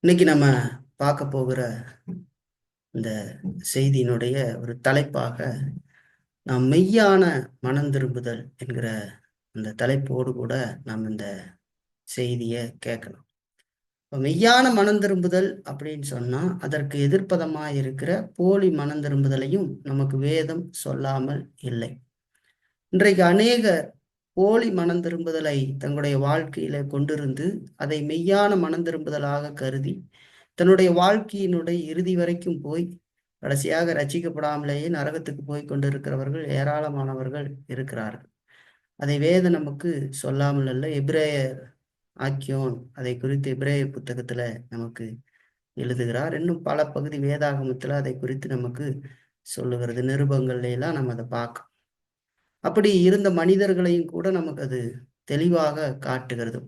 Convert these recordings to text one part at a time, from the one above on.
இன்னைக்கு நம்ம பார்க்க போகிற இந்த செய்தியினுடைய ஒரு தலைப்பாக நாம் மெய்யான மனம் திரும்புதல் என்கிற அந்த தலைப்போடு கூட நாம் இந்த செய்தியை கேட்கணும். இப்போ மெய்யான மனம் திரும்புதல் அப்படின்னு சொன்னா அதற்கு எதிர்ப்பதமாக இருக்கிற போலி மனம் திரும்புதலையும் நமக்கு வேதம் சொல்லாமல் இல்லை. இன்றைக்கு அநேக போலி மனம் திரும்புதலை தங்களுடைய வாழ்க்கையில கொண்டிருந்து அதை மெய்யான மனம் திரும்புதலாக கருதி தன்னுடைய வாழ்க்கையினுடைய இறுதி வரைக்கும் போய் கடைசியாக ரட்சிக்கப்படாமலேயே நரகத்துக்கு போய் கொண்டிருக்கிறவர்கள் ஏராளமானவர்கள் இருக்கிறார்கள். அதை வேதம் நமக்கு சொல்லாமல் அல்ல. எபிரேயர் ஆக்கியோன் அதை குறித்து எபிரேய புத்தகத்துல நமக்கு எழுதுகிறார். இன்னும் பல பகுதி வேதாகமத்துல அதை குறித்து நமக்கு சொல்லுகிறது. நிருபங்கள்ல எல்லாம் நம்ம அதை பார்க்க அப்படி இருந்த மனிதர்களையும் கூட நமக்கு அது தெளிவாக காட்டுகிறது.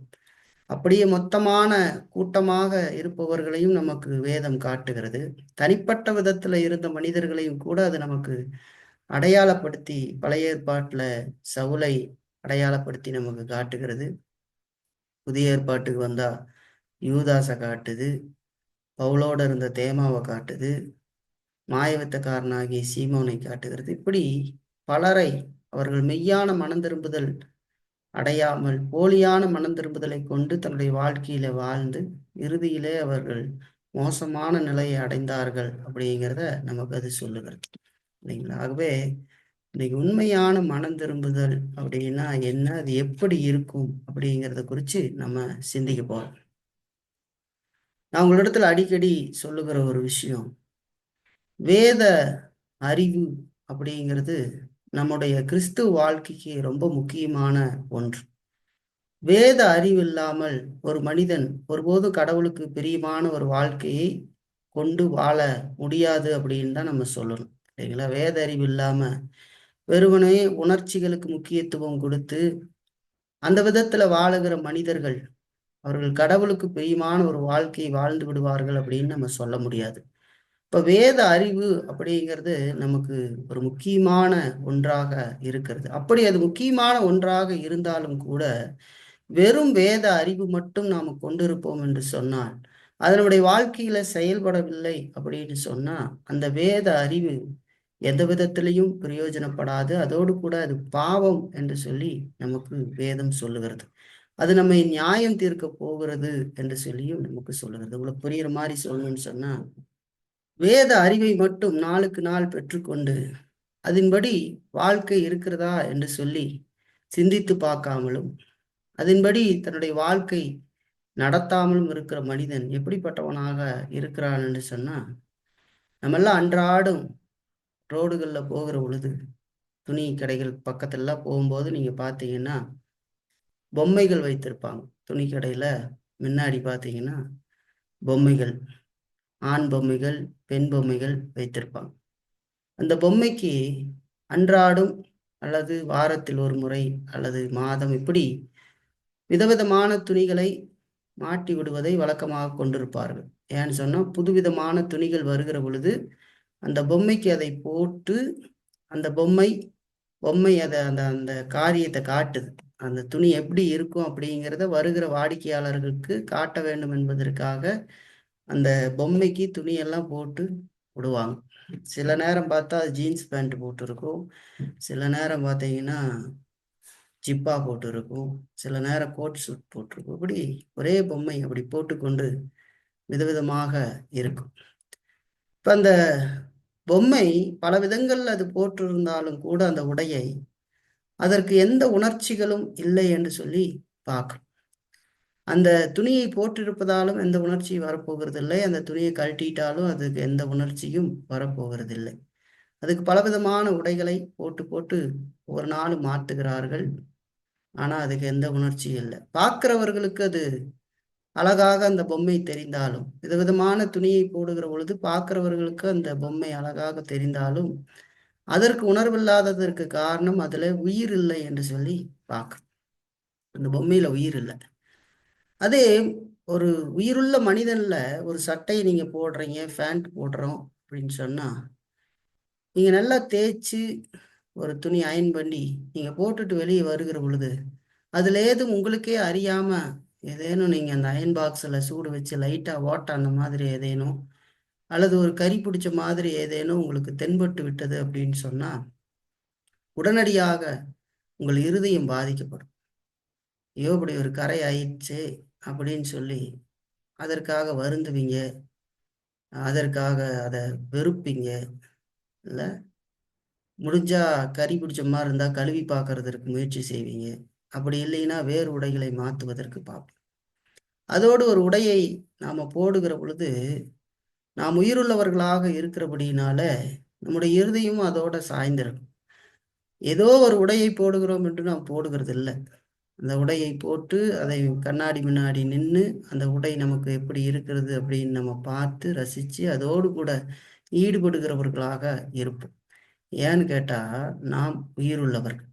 அப்படியே மொத்தமான கூட்டமாக இருப்பவர்களையும் நமக்கு வேதம் காட்டுகிறது. தனிப்பட்ட விதத்துல இருந்த மனிதர்களையும் கூட அது நமக்கு அடையாளப்படுத்தி பழைய ஏற்பாட்டுல சவுலை அடையாளப்படுத்தி நமக்கு காட்டுகிறது. புதிய ஏற்பாட்டுக்கு வந்தா யூதாசை காட்டுது, பவுலோட இருந்த தேமாவை காட்டுது, மாயவித்தக்காரனாகிய சீமோனை காட்டுகிறது. இப்படி பலரை அவர்கள் மெய்யான மனம் திரும்புதல் அடையாமல் போலியான மனம் திரும்புதலை கொண்டு தன்னுடைய வாழ்க்கையில வாழ்ந்து இறுதியிலே அவர்கள் மோசமான நிலையை அடைந்தார்கள் அப்படிங்கிறத நமக்கு அது சொல்லுகிறது இல்லைங்களா. ஆகவே இன்னைக்கு உண்மையான மனம் திரும்புதல் அப்படின்னா என்ன, அது எப்படி இருக்கும் அப்படிங்கிறத குறித்து நம்ம சிந்திக்க போறோம். நான் உங்களிடத்துல அடிக்கடி சொல்லுகிற ஒரு விஷயம், வேத அறிவு அப்படிங்கிறது நம்முடைய கிறிஸ்துவ வாழ்க்கைக்கு ரொம்ப முக்கியமான ஒன்று. வேத அறிவு இல்லாமல் ஒரு மனிதன் ஒருபோதும் கடவுளுக்கு பிரியமான ஒரு வாழ்க்கையை கொண்டு வாழ முடியாது அப்படின்னு தான் நம்ம சொல்லணும் இல்லைங்களா. வேத அறிவு இல்லாம வெறுமனே உணர்ச்சிகளுக்கு முக்கியத்துவம் கொடுத்து அந்த விதத்துல வாழுகிற மனிதர்கள் அவர்கள் கடவுளுக்கு பிரியமான ஒரு வாழ்க்கையை வாழ்ந்து விடுவார்கள் அப்படின்னு நம்ம சொல்ல முடியாது. இப்ப வேத அறிவு அப்படிங்கிறது நமக்கு ஒரு முக்கியமான ஒன்றாக இருக்கிறது. அப்படி அது முக்கியமான ஒன்றாக இருந்தாலும் கூட வெறும் வேத அறிவு மட்டும் நாம் கொண்டிருப்போம் என்று சொன்னால் அது நம்முடைய வாழ்க்கையில செயல்படவில்லை அப்படின்னு சொன்னா அந்த வேத அறிவு எந்த விதத்திலையும் பிரயோஜனப்படாது. அதோடு கூட அது பாவம் என்று சொல்லி நமக்கு வேதம் சொல்லுகிறது. அது நம்மை நியாயம் தீர்க்க போகிறது என்று சொல்லியும் நமக்கு சொல்லுகிறது. இவ்வளவு புரியுற மாதிரி சொல்லணும்னு சொன்னா, வேத அறிவை மட்டும் நாளுக்கு நாள் பெற்றுக்கொண்டு அதன்படி வாழ்க்கை இருக்கிறதா என்று சொல்லி சிந்தித்து பார்க்காமலும் அதன்படி தன்னுடைய வாழ்க்கை நடத்தாமலும் இருக்கிற மனிதன் எப்படிப்பட்டவனாக இருக்கிறான் என்று சொன்னா, நம்ம எல்லாம் அன்றாடம் ரோடுகள்ல போகிற பொழுது துணி கடைகள் பக்கத்துலலாம் போகும்போது நீங்க பார்த்தீங்கன்னா பொம்மைகள் வைத்திருப்பாங்க. துணி கடையில முன்னாடி பார்த்தீங்கன்னா பொம்மைகள், ஆண் பொம்மைகள், பெண் பொம்மைகள் வைத்திருப்பாங்க. அந்த பொம்மைக்கு அன்றாடம் அல்லது வாரத்தில் ஒரு முறை அல்லது மாதம் இப்படி விதவிதமான துணிகளை மாட்டி விடுவதை வழக்கமாக கொண்டிருப்பார்கள். ஏன்னு சொன்னா புதுவிதமான துணிகள் வருகிற பொழுது அந்த பொம்மைக்கு அதை போட்டு அந்த பொம்மை பொம்மை அதை அந்த அந்த காரியத்தை காட்டுது. அந்த துணி எப்படி இருக்கும் அப்படிங்கிறத வருகிற வாடிக்கையாளர்களுக்கு காட்ட வேண்டும் என்பதற்காக அந்த பொம்மைக்கு துணியெல்லாம் போட்டு விடுவாங்க. சில நேரம் பார்த்தா ஜீன்ஸ் பேண்ட் போட்டிருக்கும், சில நேரம் பார்த்தீங்கன்னா ஜிப்பா போட்டிருக்கும், சில நேரம் கோட் சூட் போட்டிருக்கும். இப்படி ஒரே பொம்மை அப்படி போட்டுக்கொண்டு விதவிதமாக இருக்கும். இப்ப அந்த பொம்மை பல விதங்கள்ல அது போட்டிருந்தாலும் கூட அந்த உடையை அதற்கு எந்த உணர்ச்சிகளும் இல்லை என்று சொல்லி பார்க்கணும். அந்த துணியை போட்டிருப்பதாலும் எந்த உணர்ச்சியும் வரப்போகிறது இல்லை, அந்த துணியை கழட்டிட்டாலும் அதுக்கு எந்த உணர்ச்சியும் வரப்போகிறது இல்லை. அதுக்கு பலவிதமான உடைகளை போட்டு போட்டு ஒரு நாள் மாற்றுகிறார்கள். ஆனா அதுக்கு எந்த உணர்ச்சியும் இல்லை. பார்க்கிறவர்களுக்கு அது அழகாக அந்த பொம்மை தெரிந்தாலும், விதவிதமான துணியை போடுகிற பொழுது பார்க்கிறவர்களுக்கு அந்த பொம்மை அழகாக தெரிந்தாலும் அதற்கு உணர்வில்லாததற்கு காரணம் அதுல உயிர் இல்லை என்று சொல்லி பார்க்க, அந்த பொம்மையில உயிர் இல்லை. அதே ஒரு உயிருள்ள மனிதன்ல ஒரு சட்டையை நீங்க போடுறீங்க, பேண்ட் போடுறோம் அப்படின்னு சொன்னா நீங்க நல்லா தேய்ச்சி ஒரு துணி அயன் பண்ணி நீங்க போட்டுட்டு வெளியே வருகிற பொழுது அதுல ஏதும் உங்களுக்கே அறியாம ஏதேனும் நீங்க அந்த அயன் பாக்ஸில் சூடு வச்சு லைட்டாக ஓட்ட அந்த மாதிரி ஏதேனும், அல்லது ஒரு கறி பிடிச்ச மாதிரி ஏதேனும் உங்களுக்கு தென்பட்டு விட்டது அப்படின்னு சொன்னா உடனடியாக உங்கள் இருதயம் பாதிக்கப்படும். ஐயோ இப்படி ஒரு கரை ஆயிடுச்சு அப்படின்னு சொல்லி அதற்காக வருந்துவீங்க, அதற்காக அதை வெறுப்பீங்க. இல்லை, முடிஞ்சா கறி பிடிச்ச மாதிரி இருந்தால் கழுவி பார்க்கறதற்கு முயற்சி செய்வீங்க. அப்படி இல்லைன்னா வேறு உடைகளை மாற்றுவதற்கு பார்ப்போம். அதோடு ஒரு உடையை நாம் போடுகிற பொழுது நாம் உயிருள்ளவர்களாக இருக்கிறபடியினால நம்முடைய இருதயமும் அதோட சாய்ந்திருக்கும். ஏதோ ஒரு உடையை போடுகிறோம் என்று நாம் போடுகிறது இல்லை. அந்த உடையை போட்டு அதை கண்ணாடி முன்னாடி நின்று அந்த உடை நமக்கு எப்படி இருக்கிறது அப்படின்னு நம்ம பார்த்து ரசித்து அதோடு கூட ஈடுபடுகிறவர்களாக இருப்போம். ஏன்னு கேட்டால் நாம் உயிருள்ளவர்கள்.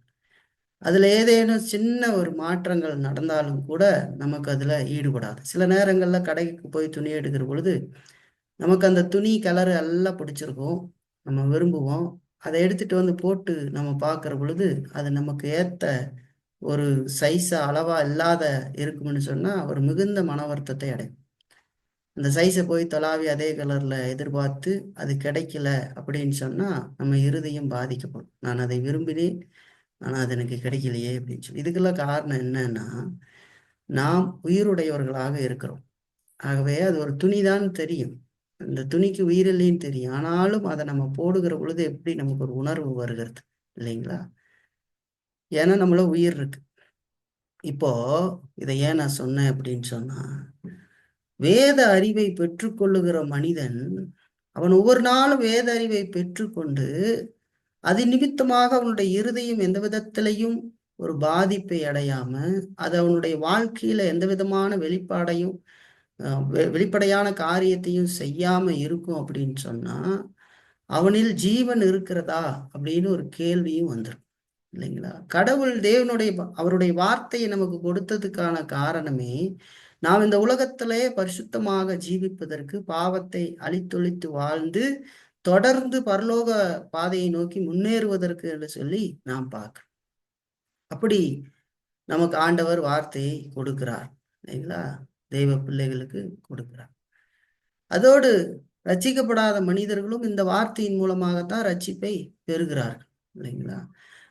அதில் ஏதேனும் சின்ன ஒரு மாற்றங்கள் நடந்தாலும் கூட நமக்கு அதில் ஈடுபடாது. சில நேரங்களில் கடைக்கு போய் துணி எடுக்கிற பொழுது நமக்கு அந்த துணி கலரு எல்லாம் பிடிச்சிருக்கும், நம்ம விரும்புவோம். அதை எடுத்துட்டு வந்து போட்டு நம்ம பார்க்குற பொழுது அது நமக்கு ஏற்ற ஒரு சைஸா அளவா இல்லாத இருக்கும்னு சொன்னால் ஒரு மிகுந்த மன வருத்தத்தை அடையும். அந்த சைஸை போய் தொலாவி அதே கலரில் எதிர்பார்த்து அது கிடைக்கல அப்படின்னு சொன்னால் நம்ம இருதயம் பாதிக்கப்படும். நான் அதை விரும்பினேன், ஆனால் அது எனக்கு கிடைக்கலையே அப்படின்னு சொல்லி. இதுக்கெல்லாம் காரணம் என்னன்னா, நாம் உயிருடையவர்களாக இருக்கிறோம். ஆகவே அது ஒரு துணிதான் தெரியும், அந்த துணிக்கு உயிரில்லைன்னு தெரியும். ஆனாலும் அதை நம்ம போடுகிற பொழுது எப்படி நமக்கு ஒரு உணர்வு வருகிறது இல்லைங்களா? ஏன்னா நம்மள உயிர் இருக்கு. இப்போ இதை ஏன் நான் சொன்னேன் அப்படின்னு சொன்னா, வேத அறிவை பெற்றுக்கொள்ளுகிற மனிதன் அவன் ஒவ்வொரு நாளும் வேத அறிவை பெற்றுக்கொண்டு அது நிமித்தமாக அவனுடைய இருதயம் எந்த விதத்திலையும் ஒரு பாதிப்பை அடையாம, அது அவனுடைய வாழ்க்கையில எந்த விதமான வெளிப்பாடையும் வெளிப்படையான காரியத்தையும் செய்யாம இருக்கும் அப்படின்னு சொன்னா அவனில் ஜீவன் இருக்கிறதா அப்படின்னு ஒரு கேள்வியும் வந்துடும் இல்லைங்களா? கடவுள் தேவனுடைய அவருடைய வார்த்தையை நமக்கு கொடுத்ததுக்கான காரணமே நாம் இந்த உலகத்திலே பரிசுத்தமாக ஜீவிப்பதற்கு, பாவத்தை அழித்தொழித்து வாழ்ந்து தொடர்ந்து பரலோக பாதையை நோக்கி முன்னேறுவதற்கு என்று சொல்லி நாம் பார்க்கிறோம். அப்படி நமக்கு ஆண்டவர் வார்த்தையை கொடுக்கிறார் இல்லைங்களா? தெய்வ பிள்ளைகளுக்கு கொடுக்கிறார். அதோடு ரட்சிக்கப்படாத மனிதர்களும் இந்த வார்த்தையின் மூலமாகத்தான் ரட்சிப்பை பெறுகிறார்கள் இல்லைங்களா?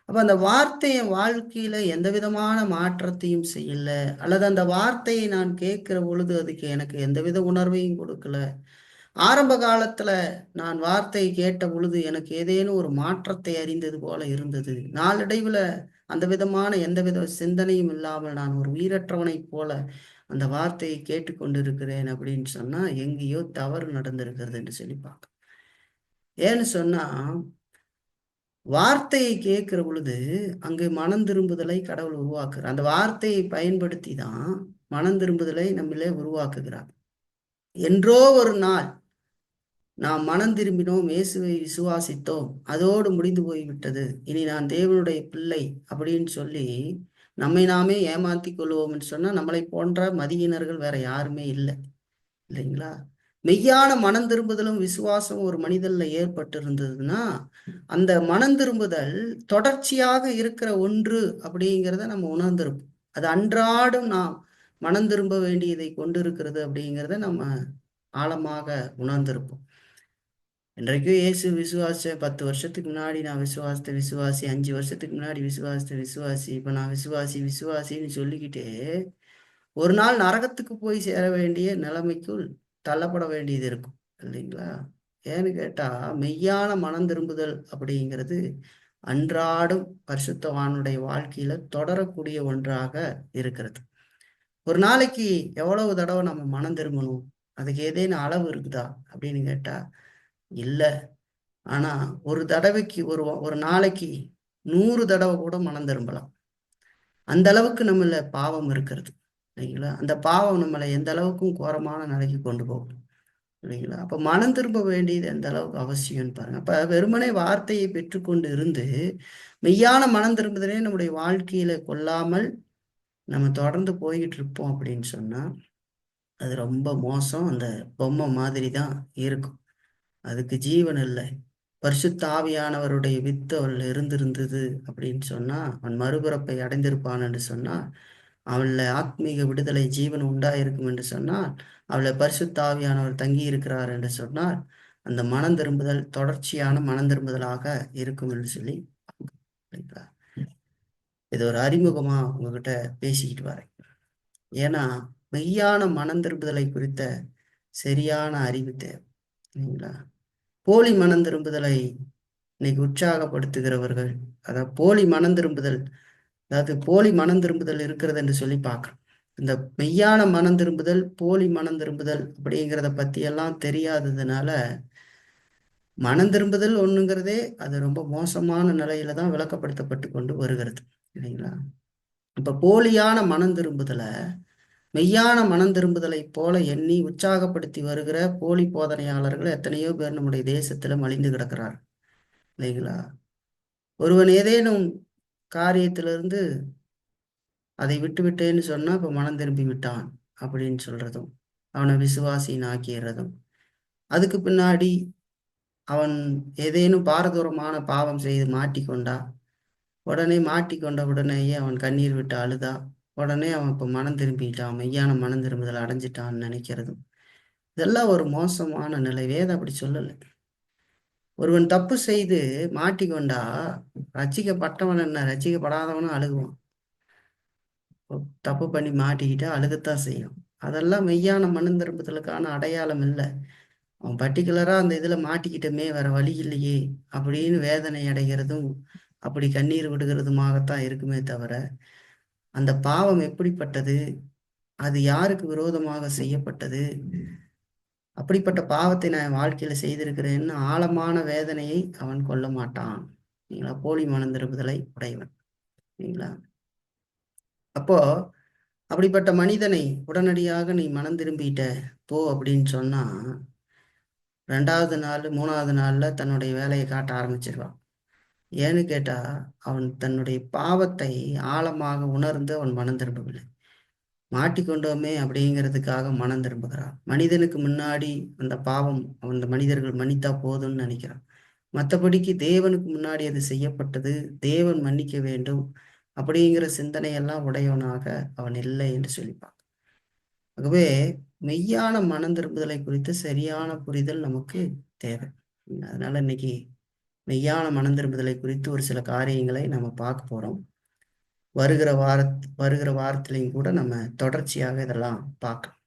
அப்ப அந்த வார்த்தையை வாழ்க்கையில எந்த விதமான மாற்றத்தையும் செய்யல, அல்லது அந்த வார்த்தையை நான் கேட்கிற பொழுது அதுக்கு எனக்கு எந்தவித உணர்வையும் கொடுக்கல. ஆரம்ப காலத்துல நான் வார்த்தையை கேட்ட பொழுது எனக்கு ஏதேனும் ஒரு மாற்றத்தை அறிந்தது போல இருந்தது. நாளடைவுல அந்த விதமான எந்தவித சிந்தனையும் இல்லாமல் நான் ஒரு உயிரற்றவனைப் போல அந்த வார்த்தையை கேட்டுக்கொண்டிருக்கிறேன் அப்படின்னு சொன்னா எங்கேயோ தவறு நடந்திருக்கிறது என்று சொல்லி பார்க்க. ஏன்னு சொன்னா வார்த்தையை கேட்கிற பொழுது அங்கு மனம் திரும்புதலை கடவுள் உருவாக்குறார். அந்த வார்த்தையை பயன்படுத்தி தான் மனம் திரும்புதலை நம்மளே உருவாக்குகிறார். என்றோ ஒரு நாள் நாம் மனம் திரும்பினோம், இயேசுவை விசுவாசித்தோம், அதோடு முடிந்து போய்விட்டது, இனி நான் தேவனுடைய பிள்ளை அப்படின்னு சொல்லி நம்மை நாமே ஏமாத்தி கொள்வோம்னு சொன்னா நம்மளை போன்ற மதியினர்கள் வேற யாருமே இல்லை இல்லைங்களா? மெய்யான மனம் திரும்புதலும் விசுவாசம் ஒரு மனிதன்ல ஏற்பட்டு இருந்ததுன்னா அந்த மனம் திரும்புதல் தொடர்ச்சியாக இருக்கிற ஒன்று அப்படிங்கிறத நம்ம உணர்ந்திருப்போம். அது அன்றாடம் நாம் மனம் திரும்ப வேண்டியதை கொண்டு இருக்கிறது அப்படிங்கிறத நம்ம ஆழமாக உணர்ந்திருப்போம். இன்றைக்கும் இயேசு விசுவாச 10 வருஷத்துக்கு முன்னாடி நான் விசுவாசத்தை விசுவாசி, 5 வருஷத்துக்கு முன்னாடி விசுவாசத்தை விசுவாசி, இப்ப நான் விசுவாசி விசுவாசின்னு சொல்லிக்கிட்டே ஒரு நாள் நரகத்துக்கு போய் சேர வேண்டிய நிலைமைக்குள் தள்ளப்பட வேண்டியது இருக்கும் இல்லைங்களா? ஏன்னு கேட்டா மெய்யான மனம் திரும்புதல் அப்படிங்கிறது அன்றாடம் பரிசுத்தவானுடைய வாழ்க்கையில தொடரக்கூடிய ஒன்றாக இருக்கிறது. ஒரு நாளைக்கு எவ்வளவு தடவை நம்ம மனம் திரும்பணும், அதுக்கு ஏதேனும் அளவு இருக்குதா அப்படின்னு கேட்டா இல்ல. ஆனா ஒரு தடவைக்கு ஒரு ஒரு நாளைக்கு 100 தடவை கூட மனம் திரும்பலாம். அந்த அளவுக்கு நம்மள பாவம் இருக்கிறது இல்லைங்களா? அந்த பாவம் நம்மளை எந்த அளவுக்கும் கோரமான நிலைக்கு கொண்டு போகும் இல்லைங்களா? அப்ப மனம் திரும்ப வேண்டியது எந்த அளவுக்கு அவசியம்னு பாருங்க. அப்ப வெறுமனே வார்த்தையை பெற்றுக்கொண்டு இருந்து மெய்யான மனம் திரும்புதலே நம்முடைய வாழ்க்கையில கொள்ளாமல் நம்ம தொடர்ந்து போய்கிட்டு இருப்போம் அப்படின்னு சொன்னா அது ரொம்ப மோசம். அந்த பொம்மை மாதிரி தான் இருக்கும், அதுக்கு ஜீவன் இல்லை. பரிசுத்த ஆவியானவருடைய வித்து அவள் இருந்திருந்தது அப்படின்னு சொன்னா அவன் மறுபிறப்பை அடைந்திருப்பான் என்று சொன்னா அவள்ல ஆத்மீக விடுதலை ஜீவன் உண்டாயிருக்கும் என்று சொன்னால், அவளை பரிசுத்த ஆவியானவர் தங்கி இருக்கிறார் என்று சொன்னால், அந்த மனம் திரும்புதல் தொடர்ச்சியான மனம் திரும்புதலாக இருக்கும் என்று சொல்லி சரிங்களா? இது ஒரு அறிமுகமா உங்ககிட்ட பேசிக்கிட்டு வரேன். ஏன்னா மெய்யான மனம் திரும்புதலை குறித்த சரியான அறிவு தேவை சரிங்களா? போலி மனம் திரும்புதலை இன்னைக்கு உற்சாகப்படுத்துகிறவர்கள், அதாவது போலி மனம் திரும்புதல், அதாவது போலி மனம் திரும்புதல் இருக்கிறது என்று சொல்லி பார்க்கிறோம். இந்த மெய்யான மனம் திரும்புதல் போலி மனம் திரும்புதல் அப்படிங்கிறத பத்தி எல்லாம் தெரியாததுனால மனம் திரும்புதல் ஒண்ணுங்கிறதே அது ரொம்ப மோசமான நிலையில தான் விளக்கப்படுத்தப்பட்டு கொண்டு வருகிறது இல்லைங்களா? இப்ப போலியான மனம் திரும்புதலை மெய்யான மனம் திரும்புதலை போல எண்ணி உற்சாகப்படுத்தி வருகிற போலி போதனையாளர்கள் எத்தனையோ பேர் நம்முடைய தேசத்துல மலிந்து கிடக்கிறார் இல்லைங்களா? ஒருவன் ஏதேனும் காரியத்திலிருந்து அதை விட்டு விட்டேன்னு சொன்னா இப்ப மனம் திரும்பி விட்டான் அப்படின்னு சொல்றதும், அவனை விசுவாசின்னு ஆக்கிடுறதும், அதுக்கு பின்னாடி அவன் ஏதேனும் பாரதூரமான பாவம் செய்து மாட்டிக்கொண்டா உடனே மாட்டிக்கொண்ட உடனேயே அவன் கண்ணீர் விட்டு அழுதா உடனே அவன் இப்ப மனம் திரும்பிட்டான், மெய்யான மனம் திரும்புதல் அடைஞ்சிட்டான்னு நினைக்கிறதும், இதெல்லாம் ஒரு மோசமான நிலை. வேதம் அப்படி சொல்லலை. ஒருவன் தப்பு செய்து மாட்டிக்கொண்டா ரட்சிக்கப்பட்டவன் என்ன, ரட்சிக்கப்படாதவனும் அழுகுவான். தப்பு பண்ணி மாட்டிக்கிட்டா அழுகத்தான் செய்யும். அதெல்லாம் மெய்யான மனம் திரும்புதலுக்கான அடையாளம் இல்லை. அவன் பர்டிகுலரா அந்த இதுல மாட்டிக்கிட்டமே வேற வழி இல்லையே அப்படின்னு வேதனை அடைகிறதும் அப்படி கண்ணீர் விடுகிறதுமாகத்தான் இருக்குமே தவிர, அந்த பாவம் எப்படிப்பட்டது, அது யாருக்கு விரோதமாக செய்யப்பட்டது, அப்படிப்பட்ட பாவத்தை நான் என் வாழ்க்கையில செய்திருக்கிறேன்னு ஆழமான வேதனையை அவன் கொள்ள மாட்டான். சரிங்களா? போலி மனம் திரும்புதலை உடையவன். சரிங்களா? அப்போ அப்படிப்பட்ட மனிதனை உடனடியாக நீ மனம் திரும்பிட்ட போ அப்படின்னு சொன்னா 2வது நாள் 3வது நாள்ல தன்னுடைய வேலையை காட்ட ஆரம்பிச்சிருவான். ஏன்னு கேட்டா அவன் தன்னுடைய பாவத்தை ஆழமாக உணர்ந்து அவன் மனம் திரும்பவில்லை. மாட்டிக்கொண்டோமே அப்படிங்கிறதுக்காக மனம் திரும்புகிறான். மனிதனுக்கு முன்னாடி அந்த பாவம் அந்த மனிதர்கள் மன்னித்தா போதும்னு நினைக்கிறான். மற்றபடிக்கு தேவனுக்கு முன்னாடி அது செய்யப்பட்டது, தேவன் மன்னிக்க வேண்டும் அப்படிங்கிற சிந்தனையெல்லாம் உடையவனாக அவன் இல்லை என்று சொல்லிப்பான். ஆகவே மெய்யான மனம் திரும்புதலை குறித்து சரியான புரிதல் நமக்கு தேவை. அதனால இன்னைக்கு மெய்யான மனம் திரும்புதலை குறித்து ஒரு சில காரியங்களை நம்ம பார்க்க போறோம். வருகிற வாரத்திலையும் கூட நம்ம தொடர்ச்சியாக இதெல்லாம் பார்க்கலாம்.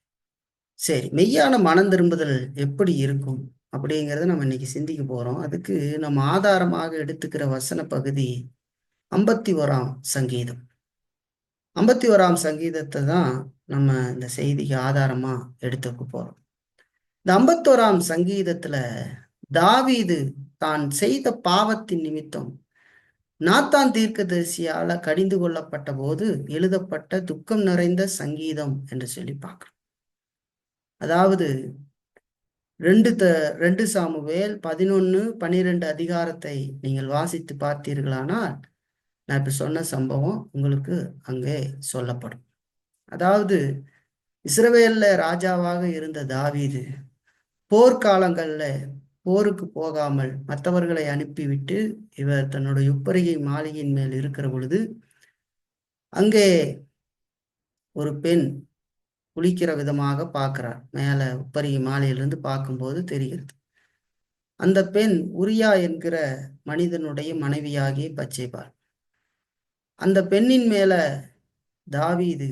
சரி, மெய்யான மனம் திரும்புதல் எப்படி இருக்கும் அப்படிங்கிறத நம்ம இன்னைக்கு சிந்திக்க போறோம். அதுக்கு நம்ம ஆதாரமாக எடுத்துக்கிற வசன பகுதி 51ஆம் சங்கீதம். 51ஆம் சங்கீதத்தை தான் நம்ம இந்த செய்திக்கு ஆதாரமா எடுத்துக்க போறோம். இந்த 51ஆம் சங்கீதத்துல தாவீது தான் செய்த பாவத்தின் நிமித்தம் நாத்தான் தீர்க்கதரிசியால கடிந்து கொள்ளப்பட்ட போது எழுதப்பட்ட துக்கம் நிறைந்த சங்கீதம் என்று சொல்லி பார்க்கிறோம். அதாவது 2 சாமுவேல் 11-12 அதிகாரத்தை நீங்கள் வாசித்து பார்த்தீர்களானால் நான் இப்ப சொன்ன சம்பவம் உங்களுக்கு அங்கே சொல்லப்படும். அதாவது இஸ்ரவேல்ல ராஜாவாக இருந்த தாவீது போர்க்காலங்கள்ல போருக்கு போகாமல் மற்றவர்களை அனுப்பிவிட்டு இவர் தன்னுடைய உப்பரிகை மாளிகையின் மேல் இருக்கிற பொழுது அங்கே ஒரு பெண் குளிக்கிற விதமாக பார்க்கிறார். மேல உப்பரிகை மாலையிலிருந்து பார்க்கும்போது தெரிகிறது. அந்த பெண் உரியா என்கிற மனிதனுடைய மனைவியாகிய பச்சைபால். அந்த பெண்ணின் மேல தாவீது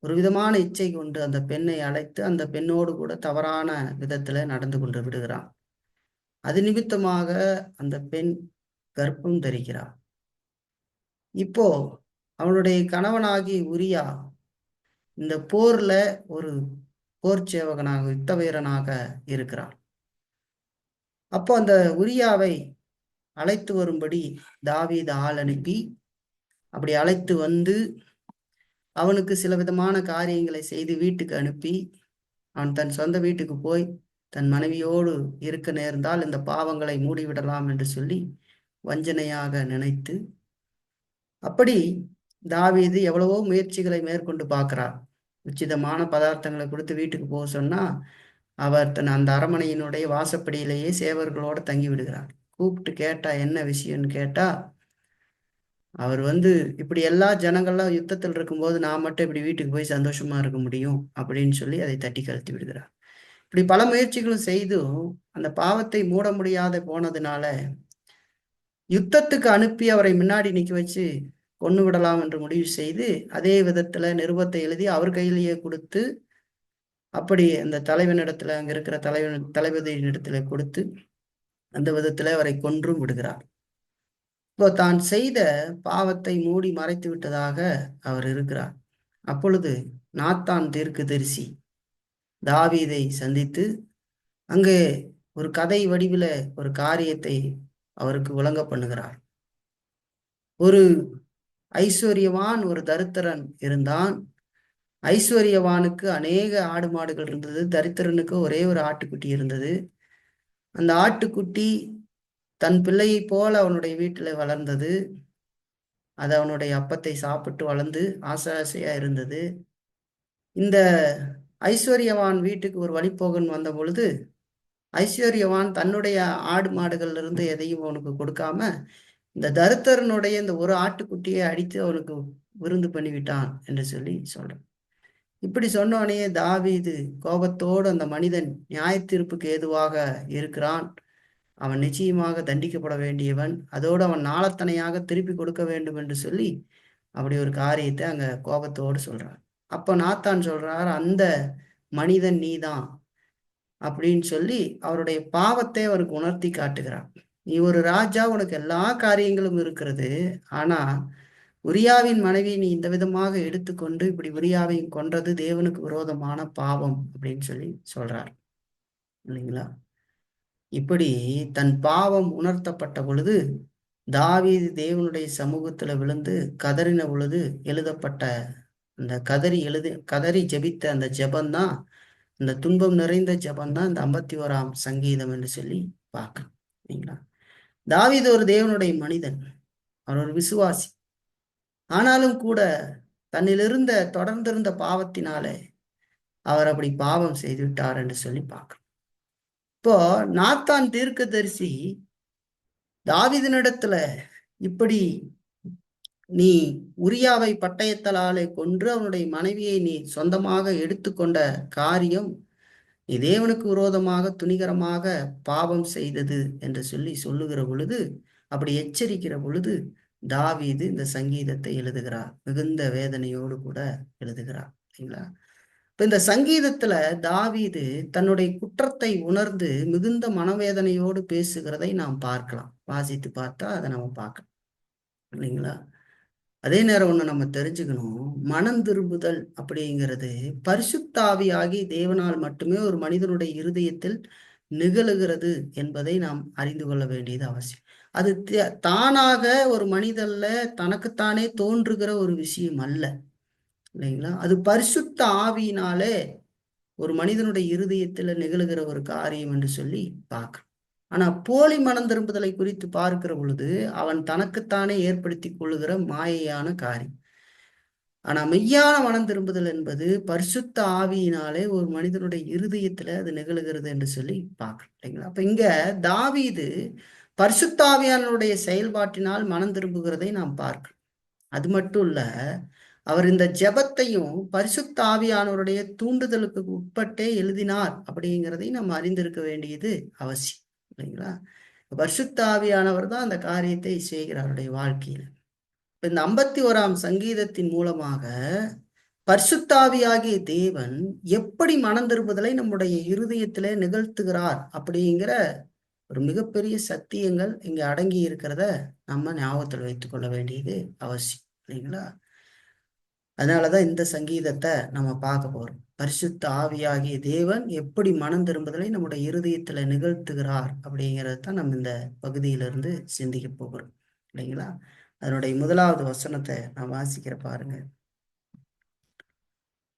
ஒரு விதமான இச்சை கொண்டு அந்த பெண்ணை அழைத்து அந்த பெண்ணோடு கூட தவறான விதத்துல நடந்து கொண்டு விடுகிறான். அது நிமித்தமாக அந்த பெண் கர்ப்பம் தரிக்கிறார். இப்போ அவனுடைய கணவனாகி உரியா இந்த போர்ல ஒரு போர் சேவகனாக யுத்த வீரனாக இருக்கிறான். அப்போ அந்த உரியாவை அழைத்து வரும்படி தாவீது ஆள் அனுப்பி அப்படி அழைத்து வந்து அவனுக்கு சில விதமான காரியங்களை செய்து வீட்டுக்கு அனுப்பி அவன் தன் சொந்த வீட்டுக்கு போய் தன் மனைவியோடு இருக்க நேர்ந்தால் இந்த பாவங்களை மூடிவிடலாம் என்று சொல்லி வஞ்சனையாக நினைத்து அப்படி தாவீது எவ்வளவோ முயற்சிகளை மேற்கொண்டு பார்க்கிறார். உச்சிதமான பதார்த்தங்களை கொடுத்து வீட்டுக்கு போக சொன்னா அவர் தன் அந்த அரமனையினுடைய வாசப்படியிலேயே சேவர்களோட தங்கி விடுகிறார். கூப்பிட்டு கேட்டா என்ன விஷயம்னு கேட்டா அவர் இப்படி எல்லா ஜனங்கள்லாம் யுத்தத்தில் இருக்கும்போது நான் மட்டும் இப்படி வீட்டுக்கு போய் சந்தோஷமா இருக்க முடியும் அப்படின்னு சொல்லி அதை தட்டி கழித்து விடுகிறார். இப்படி பல முயற்சிகளும் செய்தும் அந்த பாவத்தை மூட முடியாத போனதுனால யுத்தத்துக்கு அனுப்பி அவரை முன்னாடி நிக்க வச்சு கொன்னு விடலாம் என்று முடிவு செய்து அதே விதத்துல நிருபத்தை எழுதி அவர் கையிலேயே கொடுத்து அப்படி அந்த தலைவனிடத்துல அங்க இருக்கிற தளபதியின் இடத்துல கொடுத்து அந்த விதத்துல அவரை கொன்றும் விடுகிறார். இப்போ தான் செய்த பாவத்தை மூடி மறைத்து விட்டதாக அவர் இருக்கிறார். அப்பொழுது நாத்தான் தீர்க்கதரிசி தாவீதை சந்தித்து அங்கே ஒரு கதை வடிவில ஒரு காரியத்தை அவருக்கு விளங்க பண்ணுகிறார். ஒரு ஐஸ்வர்யவான் ஒரு தரித்திரன் இருந்தான். ஐஸ்வர்யவானுக்கு அநேக ஆடு மாடுகள் இருந்தது, தரித்திரனுக்கு ஒரே ஒரு ஆட்டுக்குட்டி இருந்தது. அந்த ஆட்டுக்குட்டி தன் பிள்ளையை போல அவனுடைய வீட்டில் வளர்ந்தது. அது அவனுடைய அப்பத்தை சாப்பிட்டு வளர்ந்து ஆசையா இருந்தது. இந்த ஐஸ்வர்யவான் வீட்டுக்கு ஒரு வழிப்போகன் வந்த பொழுது ஐஸ்வர்யவான் தன்னுடைய ஆடு மாடுகள்ல இருந்து எதையும் அவனுக்கு கொடுக்காம இந்த தரித்திரனுடைய இந்த ஒரு ஆட்டுக்குட்டியை அடித்து அவனுக்கு விருந்து பண்ணிவிட்டான் என்று சொல்லி சொல்றான். இப்படி சொன்னோடனே தாவீது கோபத்தோடு அந்த மனிதன் நியாய தீர்ப்புக்கு ஏதுவாக இருக்கிறான், அவன் நிச்சயமாக தண்டிக்கப்பட வேண்டியவன், அதோடு அவன் நாளத்தனையாக திருப்பி கொடுக்க வேண்டும் என்று சொல்லி அப்படி ஒரு காரியத்தை அங்க கோபத்தோடு சொல்றான். அப்ப நாத்தான் சொல்றார், அந்த மனிதன் நீதான் அப்படின்னு சொல்லி அவருடைய பாவத்தை அவருக்கு உணர்த்தி காட்டுகிறான். நீ ஒரு ராஜா, உனக்கு எல்லா காரியங்களும் இருக்கிறது, ஆனா உரியாவின் மனைவி நீ இந்த விதமாக எடுத்துக்கொண்டு இப்படி உரியாவை கொன்றது தேவனுக்கு விரோதமான பாவம் அப்படின்னு சொல்லி சொல்றார் இல்லைங்களா? இப்படி தன் பாவம் உணர்த்தப்பட்ட பொழுது தாவீது தேவனுடைய சமூகத்துல விழுந்து கதறின பொழுது எழுதப்பட்ட அந்த கதறி ஜெபித்த அந்த ஜெபந்தான், இந்த துன்பம் நிறைந்த ஜெபந்தான் இந்த 51ஆம் சங்கீதம் என்று சொல்லி பார்க்கணும் இல்லைங்களா? தாவீது ஒரு தேவனுடைய மனிதன், அவர் ஒரு விசுவாசி. ஆனாலும் கூட தன்னிலிருந்த தொடர்ந்திருந்த பாவத்தினாலே அவர் அப்படி பாவம் செய்து விட்டார் என்று சொல்லி பார்க்கிறோம். இப்போ நாத்தான் தீர்க்கதரிசி தாவீதினிடத்துல இப்படி நீ உரியாவை பட்டயத்தலாலே கொன்று அவனுடைய மனைவியை நீ சொந்தமாக எடுத்துக்கொண்ட காரியம் நீ தேவனுக்கு விரோதமாக துணிகரமாக பாவம் செய்தது என்று சொல்லி சொல்லுகிற பொழுது, அப்படி எச்சரிக்கிற பொழுது தாவீது இந்த சங்கீதத்தை எழுதுகிறார். மிகுந்த வேதனையோடு கூட எழுதுகிறார் இல்லைங்களா? இப்ப இந்த சங்கீதத்துல தாவீது தன்னுடைய குற்றத்தை உணர்ந்து மிகுந்த மனவேதனையோடு பேசுகிறதை நாம் பார்க்கலாம். வாசித்து பார்த்தா அதை நம்ம பார்க்கலாம் இல்லைங்களா? அதே நேரம் ஒண்ணு நம்ம தெரிஞ்சுக்கணும், மனம் திரும்புதல் அப்படிங்கிறது பரிசுத்தாவியாகி தேவனால் மட்டுமே ஒரு மனிதனுடைய இருதயத்தில் நிகழுகிறது என்பதை நாம் அறிந்து கொள்ள வேண்டியது அவசியம். அது தானாக ஒரு மனிதன்ல தனக்குத்தானே தோன்றுகிற ஒரு விஷயம் அல்ல இல்லைங்களா? அது பரிசுத்த ஆவியினாலே ஒரு மனிதனுடைய இருதயத்துல நிகழுகிற ஒரு காரியம் என்று சொல்லி பார்க்கிறோம். ஆனா போலி மனம் திரும்புதலை குறித்து பார்க்கிற பொழுது அவன் தனக்குத்தானே ஏற்படுத்தி கொள்ளுகிற மாயையான காரியம். ஆனா மெய்யான மனம் திரும்புதல் என்பது பரிசுத்த ஆவியினாலே ஒரு மனிதனுடைய இருதயத்துல அது நிகழுகிறது என்று சொல்லி பார்க்கிறோம் இல்லைங்களா? அப்ப இங்க தாவீது பரிசுத்த ஆவியானுடைய செயல்பாட்டினால் மனம் திரும்புகிறதை நாம் பார்க்கிறோம். அது மட்டும் இல்ல, அவர் இந்த ஜெபத்தையும் பரிசுத்த ஆவியானவருடைய தூண்டுதலுக்கு உட்பட்டே எழுதினார் அப்படிங்கிறதை நம்ம அறிந்திருக்க வேண்டியது அவசியம் இல்லைங்களா? பரிசுத்த ஆவியானவர் தான் அந்த காரியத்தை செய்கிறார் அவருடைய வாழ்க்கையில. இந்த 51ஆம் சங்கீதத்தின் மூலமாக பரிசுத்தாவியாகிய தேவன் எப்படி மனம் திரும்புதலை நம்முடைய இருதயத்திலே நிகழ்த்துகிறார் அப்படிங்கிற ஒரு மிகப்பெரிய சத்தியங்கள் இங்க அடங்கி இருக்கிறத நம்ம ஞாபகத்தில் வைத்துக் கொள்ள வேண்டியது அவசியம் இல்லைங்களா? அதனாலதான் இந்த சங்கீதத்தை நம்ம பார்க்க போறோம். பரிசுத்த ஆவியாகிய தேவன் எப்படி மனம் திரும்புதலை நம்முடைய இருதயத்துல நிகழ்த்துகிறார் அப்படிங்கிறது தான் நம்ம இந்த பகுதியிலிருந்து சிந்திக்க போகிறோம் இல்லைங்களா? அதனுடைய முதலாவது வசனத்தை நான் வாசிக்கிற பாருங்க.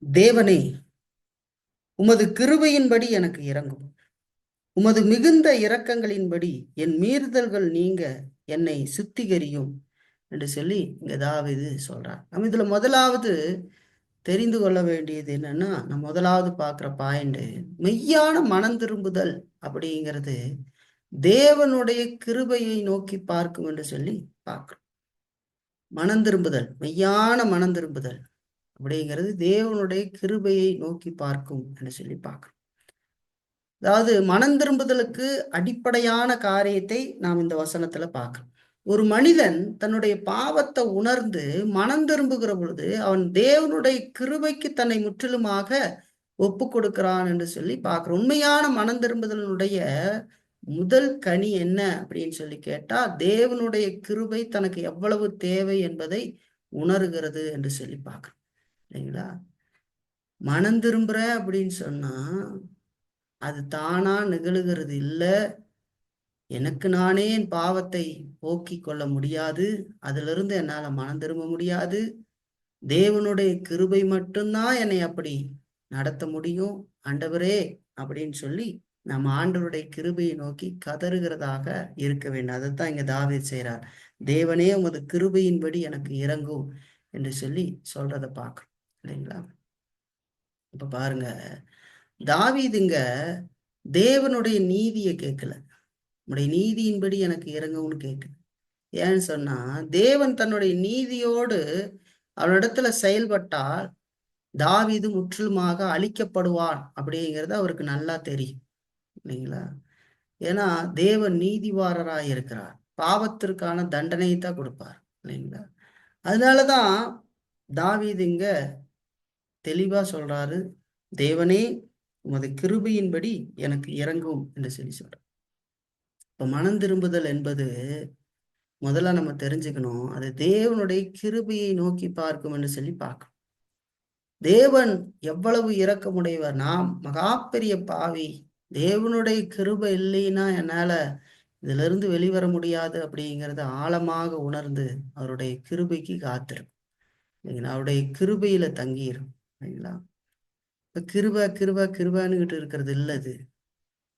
தேவனே, உமது கிருபையின்படி எனக்கு இறங்கும், உமது மிகுந்த இரக்கங்களின்படி என் மீறுதல்கள் நீங்க என்னை சுத்திகரியும் என்று சொல்லி இங்க தாவீது சொல்றார். நம்ம இதுல முதலாவது தெரிந்து கொள்ள வேண்டியது என்னன்னா, நம்ம முதலாவது பார்க்குற பாயிண்ட், மெய்யான மனம் திரும்புதல் அப்படிங்கிறது தேவனுடைய கிருபையை நோக்கி பார்க்கும் என்று சொல்லி பார்க்கிறோம். மனம் திரும்புதல், மெய்யான மனம் திரும்புதல் அப்படிங்கிறது தேவனுடைய கிருபையை நோக்கி பார்க்கும் என்று சொல்லி பார்க்கிறோம். அதாவது மனம் திரும்புதலுக்கு அடிப்படையான காரியத்தை நாம் இந்த வசனத்துல பார்க்கிறோம். ஒரு மனிதன் தன்னுடைய பாவத்தை உணர்ந்து மனம் திரும்புகிற பொழுது அவன் தேவனுடைய கிருபைக்கு தன்னை முற்றிலுமாக ஒப்பு கொடுக்கிறான் என்று சொல்லி பார்க்கிறோம். உண்மையான மனம் திரும்புதலினுடைய முதல் கனி என்ன அப்படின்னு சொல்லி கேட்டா, தேவனுடைய கிருபை தனக்கு எவ்வளவு தேவை என்பதை உணர்கிறது என்று சொல்லி பார்க்கிறோம். இல்லைங்களா? மனம் திரும்புற அப்படின்னு சொன்னா அது தானா நிகழுகிறது இல்லை. எனக்கு நானே என் பாவத்தை போக்கிக் கொள்ள முடியாது, அதிலிருந்து என்னால மனம் திரும்ப முடியாது. தேவனுடைய கிருபை மட்டும்தான் என்னை அப்படி நடத்த முடியும் ஆண்டவரே அப்படின்னு சொல்லி நம்ம ஆண்டவருடைய கிருபையை நோக்கி கதறுகிறதாக இருக்க வேண்டும். அதைத்தான் இங்க தாவீது செய்கிறார். தேவனே உமது கிருபையின்படி எனக்கு இறங்கும் என்று சொல்லி சொல்றதை பார்க்கணும். இல்லைங்களா? இப்ப பாருங்க, தாவீதுங்க தேவனுடைய நீதியை கேட்கல, உடைய நீதியின்படி எனக்கு இறங்கும்னு கேட்குது. ஏன்னு சொன்னா, தேவன் தன்னுடைய நீதியோடு அவனிடத்துல செயல்பட்டால் தாவீது முற்றிலுமாக அழிக்கப்படுவான் அப்படிங்கிறது அவருக்கு நல்லா தெரியும். இல்லைங்களா? ஏன்னா தேவன் நீதிவாரராய் இருக்கிறார், பாவத்திற்கான தண்டனையை தான் கொடுப்பார். இல்லைங்களா? அதனாலதான் தாவீது இங்க தெளிவா சொல்றாரு, தேவனே உமது கிருபையின்படி எனக்கு இறங்கும் என்று சொல்லி சொல்றார். இப்ப மனம் திரும்புதல் என்பது முதல்ல நம்ம தெரிஞ்சுக்கணும், அது தேவனுடைய கிருபையை நோக்கி பார்க்கும் என்று சொல்லி பார்க்கணும். தேவன் எவ்வளவு இரக்கமுடையவர், நாம் மகா பெரிய பாவி, தேவனுடைய கிருபை இல்லைன்னா என்னால இதுல இருந்து வெளிவர முடியாது அப்படிங்கிறத ஆழமாக உணர்ந்து அவருடைய கிருபைக்கு காத்திரும். இல்லைங்களா? அவருடைய கிருபையில தங்கிரும். இல்லைங்களா? இப்ப கிருபான்னுகிட்டு இருக்கிறது இல்லது,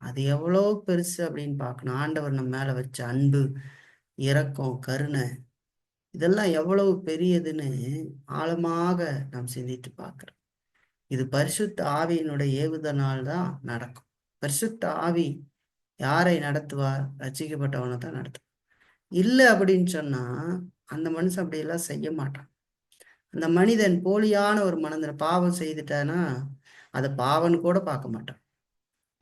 அது எவ்வளோ பெருசு அப்படின்னு பார்க்கணும். ஆண்டவர் நம்ம மேல வச்ச அன்பு, இரக்கம், கருணை இதெல்லாம் எவ்வளவு பெரியதுன்னு ஆழமாக நாம் சிந்தித்து பார்க்கிறோம். இது பரிசுத்த ஆவியினுடைய ஏவுதனால் தான் நடக்கும். பரிசுத்த ஆவி யாரை நடத்துவார்? ரட்சிக்கப்பட்டவனை தான் நடத்துவார். இல்லை அப்படின்னு சொன்னா அந்த மனுஷன் அப்படியெல்லாம் செய்ய மாட்டான். அந்த மனிதன் போலியான ஒரு மனதில் பாவம் செய்துட்டானா அதை பாவம்னு கூட பார்க்க மாட்டான்.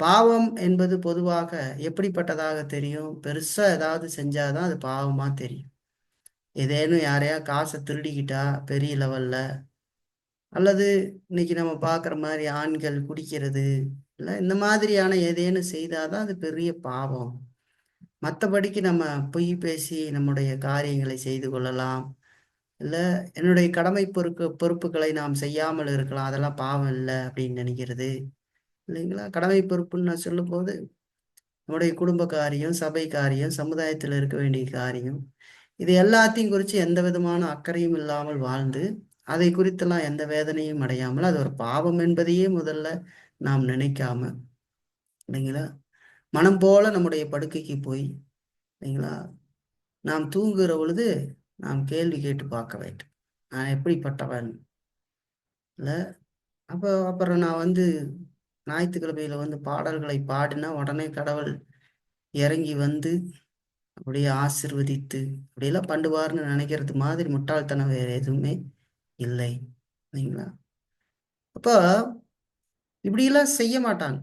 பாவம் என்பது பொதுவாக எப்படிப்பட்டதாக தெரியும்? பெருசா ஏதாவது செஞ்சாதான் அது பாவமா தெரியும். ஏதேனும் யாரையா காசை திருடிக்கிட்டா பெரிய லெவல்ல, அல்லது இன்னைக்கு நம்ம பார்க்குற மாதிரி ஆண்கள் குடிக்கிறது இல்லை, இந்த மாதிரியான ஏதேனும் செய்தாதான் அது பெரிய பாவம். மற்றபடிக்கு நம்ம பொய் பேசி நம்முடைய காரியங்களை செய்து கொள்ளலாம், இல்லை என்னுடைய கடமை பொறுப்புகளை நாம் செய்யாமல் இருக்கலாம், அதெல்லாம் பாவம் இல்லை அப்படின்னு நினைக்கிறது. இல்லைங்களா? கடமை பொறுப்புன்னு நான் சொல்லும் போது நம்முடைய குடும்ப காரியம், சபை காரியம், சமுதாயத்தில் இருக்க வேண்டிய காரியம், இது எல்லாத்தையும் குறித்து எந்த விதமான அக்கறையும் இல்லாமல் வாழ்ந்து அதை குறித்தெல்லாம் எந்த வேதனையும் அடையாமல் அது ஒரு பாவம் என்பதையே முதல்ல நாம் நினைக்காம, இல்லைங்களா, மனம் போல நம்முடைய படுக்கைக்கு போய், இல்லைங்களா, நாம் தூங்குகிற பொழுது நாம் கேள்வி கேட்டு பார்க்க வேண்டும், நான் எப்படிப்பட்டவன் இல்லை. அப்புறம் நான் ஞாயிற்றுக்கிழமையில பாடல்களை பாடினா உடனே கடவுள் இறங்கி அப்படியே ஆசிர்வதித்து அப்படியெல்லாம் பண்ணுவார்னு நினைக்கிறது மாதிரி முட்டாள்தனம் வேற எதுவுமே இல்லை. இல்லைங்களா? அப்போ இப்படியெல்லாம் செய்ய மாட்டாங்க.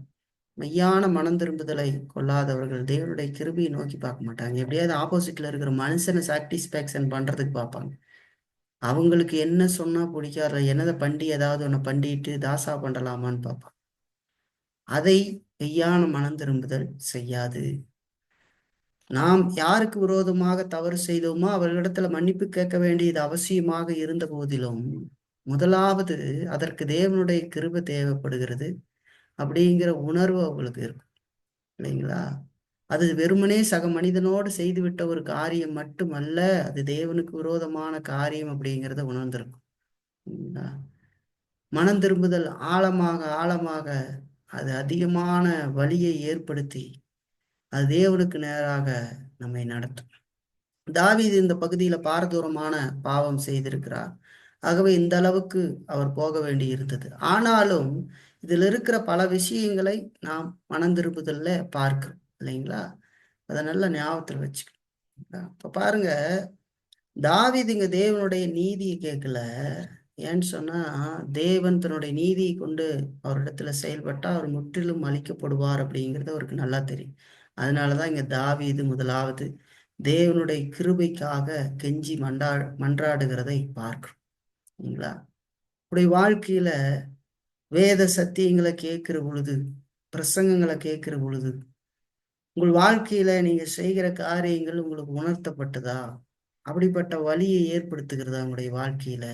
மெய்யான மனம் திரும்புதலை கொள்ளாதவர்கள் தேவனுடைய கிருபையை நோக்கி பார்க்க மாட்டாங்க. எப்படியாவது ஆப்போசிட்ல இருக்கிற மனுஷனை சாட்டிஸ்பேக்ஷன் பண்றதுக்கு பார்ப்பாங்க. அவங்களுக்கு என்ன சொன்னா பிடிக்காத என்னதை ஏதாவது ஒன்று பண்ணிட்டு தாசா பண்ணலாமான்னு பார்ப்பாங்க. அதை மெய்யான மனம் திரும்புதல் செய்யாது. நாம் யாருக்கு விரோதமாக தவறு செய்தோமோ அவர்களிடத்துல மன்னிப்பு கேட்க வேண்டியது அவசியமாக இருந்த போதிலும் முதலாவது அதற்கு தேவனுடைய கிருபை தேவைப்படுகிறது அப்படிங்கிற உணர்வு அவங்களுக்கு இருக்கும். இல்லைங்களா? அது வெறுமனே சக மனிதனோடு செய்துவிட்ட ஒரு காரியம் மட்டுமல்ல, அது தேவனுக்கு விரோதமான காரியம் அப்படிங்கிறத உணர்ந்திருக்கும். மனம் திரும்புதல் ஆழமாக ஆழமாக அது அதிகமான வலியை ஏற்படுத்தி அது தேவனுக்கு நேராக நம்மை நடத்தும். தாவீது இந்த பகுதியில பாரதூரமான பாவம் செய்திருக்கிறார். ஆகவே இந்த அளவுக்கு அவர் போக வேண்டி இருந்தது. ஆனாலும் இதுல இருக்கிற பல விஷயங்களை நாம் மனம் திரும்புதல்ல பார்க்கிறோம். இல்லைங்களா? அதை நல்ல ஞாபகத்தில் வச்சுக்கணும். இப்ப பாருங்க, தாவீது இங்க தேவனுடைய நீதியை கேட்கல. ஏன்னு சொன்னா, தேவன் தன்னுடைய நீதியை கொண்டு அவரிடத்துல செயல்பட்டா அவர் முற்றிலும் அழிக்கப்படுவார் அப்படிங்கிறது அவருக்கு நல்லா தெரியும். அதனாலதான் இங்க தாவீது முதலாவது தேவனுடைய கிருபைக்காக கெஞ்சி மன்றாடுகிறதை பார்க்கிறோம். உடைய வாழ்க்கையில வேத சத்தியங்களை கேட்கிற பொழுது, பிரசங்கங்களை கேட்கிற பொழுது, உங்கள் வாழ்க்கையில நீங்க செய்கிற காரியங்கள் உங்களுக்கு உணர்த்தப்பட்டதா? அப்படிப்பட்ட வழியை ஏற்படுத்துகிறதா உங்களுடைய வாழ்க்கையில?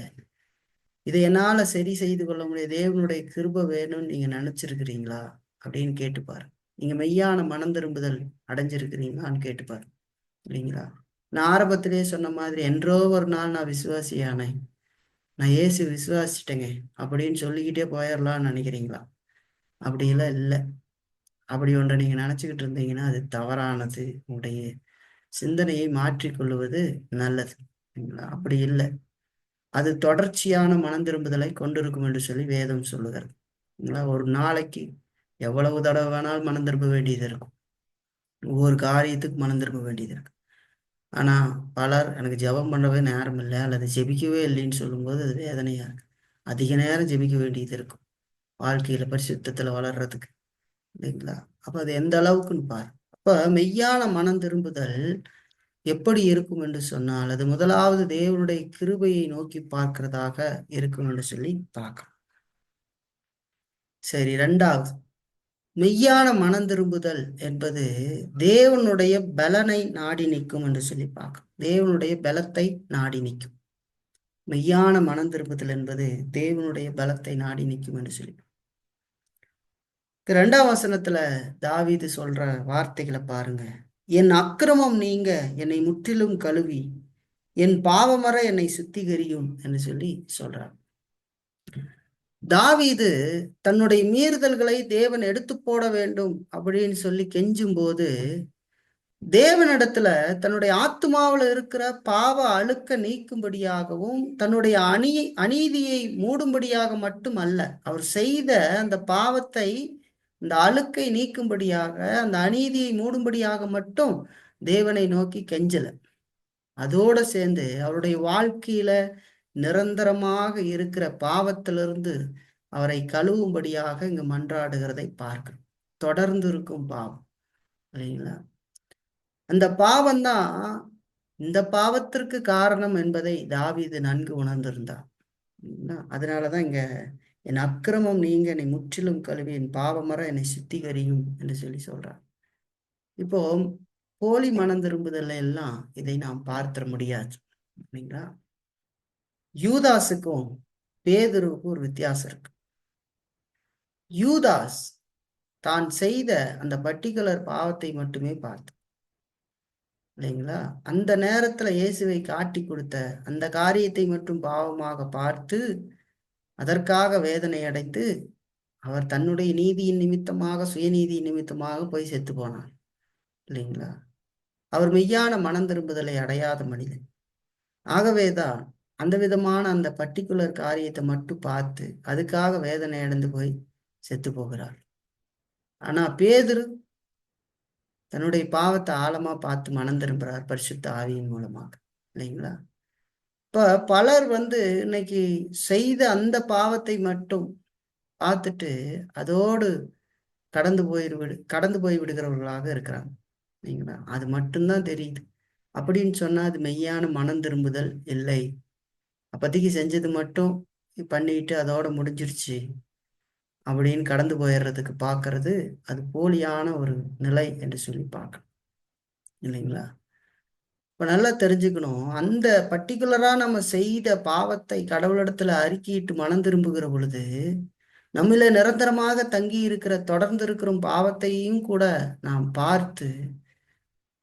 இதை என்னால சரி செய்து கொள்ள முடியாது, தேவனுடைய கிருபை வேணும்னு நீங்க நினைச்சிருக்கிறீங்களா அப்படின்னு கேட்டுப்பாரு. நீங்க மெய்யான மனம் திரும்புதல் அடைஞ்சிருக்கிறீங்களான்னு கேட்டுப்பாரு. இல்லைங்களா? நான் ஆரம்பத்திலேயே சொன்ன மாதிரி, என்றோ ஒரு நாள் நான் விசுவாசியானேன், நான் இயேசு விசுவாசிட்டேங்க அப்படின்னு சொல்லிக்கிட்டே போயிடலாம்னு நினைக்கிறீங்களா? அப்படியெல்லாம் இல்லை. அப்படி ஒன்றை நீங்க நினைச்சுக்கிட்டு இருந்தீங்கன்னா அது தவறானது. உங்களுடைய சிந்தனையை மாற்றிக்கொள்வது நல்லது. அப்படி இல்லை. அது தொடர்ச்சியான மனம் திரும்புதலை கொண்டிருக்கும் என்று சொல்லி வேதம் சொல்லுகிறது. ஒரு நாளைக்கு எவ்வளவு தடவை வேணாலும் மனம் திரும்ப வேண்டியது இருக்கும். ஒவ்வொரு காரியத்துக்கு மனம் திரும்ப வேண்டியது இருக்கு. ஆனா பலர் எனக்கு ஜெபம் பண்ணவே நேரம் இல்லை அல்லது ஜெபிக்கவே இல்லைன்னு சொல்லும்போது அது வேதனையா இருக்கு. அதிக நேரம் ஜெபிக்க வேண்டியது இருக்கும் வாழ்க்கையில பரிசுத்தத்துல வளர்றதுக்கு. இல்லைங்களா? அப்ப அது எந்த அளவுக்குன்னு பாரு. அப்ப மெய்யான மனம் திரும்புதல் எப்படி இருக்கும் என்று சொன்னால், அது முதலாவது தேவனுடைய கிருபையை நோக்கி பார்க்கிறதாக இருக்கும் என்று சொல்லி பார்க்கலாம். சரி, இரண்டாவது, மெய்யான மனம் திரும்புதல் என்பது தேவனுடைய பலனை நாடி நிற்கும் என்று சொல்லி பார்க்கும். தேவனுடைய பலத்தை நாடி நிற்கும். மெய்யான மனம் திரும்புதல் என்பது தேவனுடைய பலத்தை நாடி நிற்கும் என்று சொல்லி. 2ஆம் வசனத்துல தாவீது சொல்ற வார்த்தைகளை பாருங்க. என் அக்கிரமம் நீங்க என்னை முற்றிலும் கழுவி என் பாவமற என்னை சுத்திகரியும் என்று சொல்லி சொல்றார். தாவீது தன்னுடைய மீறுதல்களை தேவன் எடுத்து போட வேண்டும் அப்படின்னு சொல்லி கெஞ்சும் போது, தேவனிடத்துல தன்னுடைய ஆத்மாவில் இருக்கிற பாவ அழுக்க நீக்கும்படியாகவும் தன்னுடைய அநீதியை மூடும்படியாக மட்டும் அல்ல, அவர் செய்த அந்த பாவத்தை, இந்த அழுக்கை நீக்கும்படியாக, அந்த அநீதியை மூடும்படியாக மட்டும் தேவனை நோக்கி கெஞ்சல. அதோட சேர்ந்து அவருடைய வாழ்க்கையில நிரந்தரமாக இருக்கிற பாவத்திலிருந்து அவரை கழுவும்படியாக இங்கு மன்றாடுகிறதை பார்க்கிறோம். தொடர்ந்து இருக்கும் பாவம். இல்லைங்களா? அந்த பாவம்தான் இந்த பாவத்திற்கு காரணம் என்பதை தாவீது நன்கு உணர்ந்திருந்தார். அதனாலதான் இங்க என் அக்கிரமம் நீங்க என்னை முற்றிலும் கழுவி என் பாவமற என்னை சுத்திகரியும் என்று சொல்லி சொல்றார். இப்போ போலி மனம் திரும்புதல் எல்லாம் இதை நாம் பார்த்திட முடியாது. இல்லைங்களா? யூதாஸுக்கும் பேதுருவுக்கும் ஒரு வித்தியாசம் இருக்கு. யூதாஸ் தான் செய்த அந்த பர்டிகுலர் பாவத்தை மட்டுமே பார்த்து, இல்லைங்களா, அந்த நேரத்துல இயேசுவை காட்டி கொடுத்த அந்த காரியத்தை மட்டும் பாவமாக பார்த்து அதற்காக வேதனை அடைத்து அவர் தன்னுடைய நீதியின் நிமித்தமாக, சுயநீதி நிமித்தமாக போய் செத்து போனார். இல்லைங்களா? அவர் மெய்யான மனம் திரும்புதலை அடையாத மனிதன். ஆகவேதான் அந்த விதமான அந்த பர்டிகுலர் காரியத்தை மட்டும் பார்த்து அதுக்காக வேதனை அடைந்து போய் செத்து போகிறார். ஆனா பேதுரு தன்னுடைய பாவத்தை ஆழமா பார்த்து மனம் திரும்புறார் பரிசுத்த ஆவியின் மூலமாக. இல்லைங்களா? இப்ப பலர் இன்னைக்கு செய்த அந்த பாவத்தை மட்டும் பார்த்துட்டு அதோடு கடந்து போய் விடுகிறவர்களாக இருக்கிறாங்க. இல்லைங்களா? அது மட்டும்தான் தெரியுது. அப்படின்னு சொன்னா அது மெய்யான மனம் திரும்புதல் இல்லை. அப்போதைக்கு செஞ்சது மட்டும் பண்ணிட்டு அதோட முடிஞ்சிருச்சு அப்படின்னு கடந்து போயிடுறதுக்கு பார்க்கறது அது போலியான ஒரு நிலை என்று சொல்லி பார்க்கணும். இல்லைங்களா? இப்ப நல்லா தெரிஞ்சுக்கணும், அந்த பர்டிகுலரா நம்ம செய்த பாவத்தை கடவுளிடத்துல அறிக்கையிட்டு மனம் திரும்புகிற பொழுது நம்மள நிரந்தரமாக தங்கி இருக்கிற தொடர்ந்து இருக்கிற பாவத்தையும் கூட நாம் பார்த்து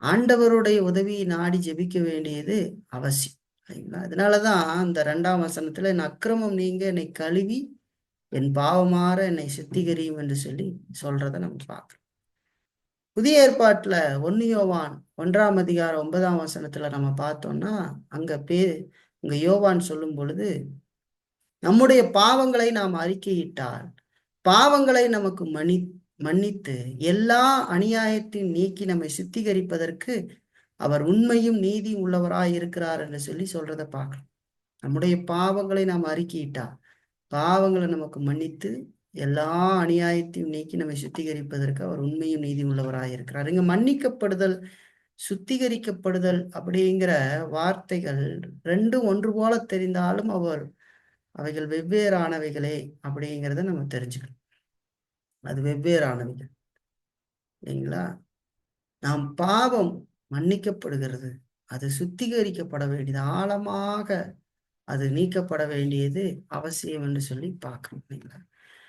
ஆண்டவருடைய உதவியை நாடி ஜெபிக்க வேண்டியது அவசியம். சரிங்களா? அதனாலதான் அந்த 2ஆம் வசனத்துல என் அக்கிரமம் நீங்க என்னை கழுவி என் பாவமாற என்னை சுத்திகரியும் என்று சொல்லி சொல்றதை நம்ம பார்க்கிறோம். புதிய ஏற்பாட்டுல 1 யோவான் 1ஆம் அதிகாரம் 9ஆம் வசனத்துல நம்ம பார்த்தோம்னா அங்க யோவான் சொல்லும் பொழுது, நம்முடைய பாவங்களை நாம் அறிக்கையிட்டால் பாவங்களை நமக்கு மன்னித்து எல்லா அநியாயத்தையும் நீக்கி நம்மை சுத்திகரிப்பதற்கு அவர் உண்மையும் நீதியும் உள்ளவராய் இருக்கிறார் என்று சொல்லி சொல்றதை பார்க்கலாம். நம்முடைய பாவங்களை நாம் அறிக்கையிட்டா பாவங்களை நமக்கு மன்னித்து எல்லா அநியாயத்தையும் நீக்கி நம்மை சுத்திகரிப்பதற்கு அவர் உண்மையும் நீதி உள்ளவராய் இருக்கிறார். இங்க மன்னிக்கப்படுதல், சுத்திகரிக்கப்படுதல் அப்படிங்கிற வார்த்தைகள் ரெண்டும் ஒன்று போல தெரிந்தாலும் அவைகள் வெவ்வேறானவைகளே அப்படிங்கிறத நம்ம தெரிஞ்சுக்கணும். அது வெவ்வேறானவைகள் இல்லைங்களா? நாம் பாவம் மன்னிக்கப்படுகிறது, அது சுத்திகரிக்கப்பட வேண்டியது, ஆழமாக அது நீக்கப்பட வேண்டியது அவசியம் என்று சொல்லி பார்க்கணும் இல்லைங்களா?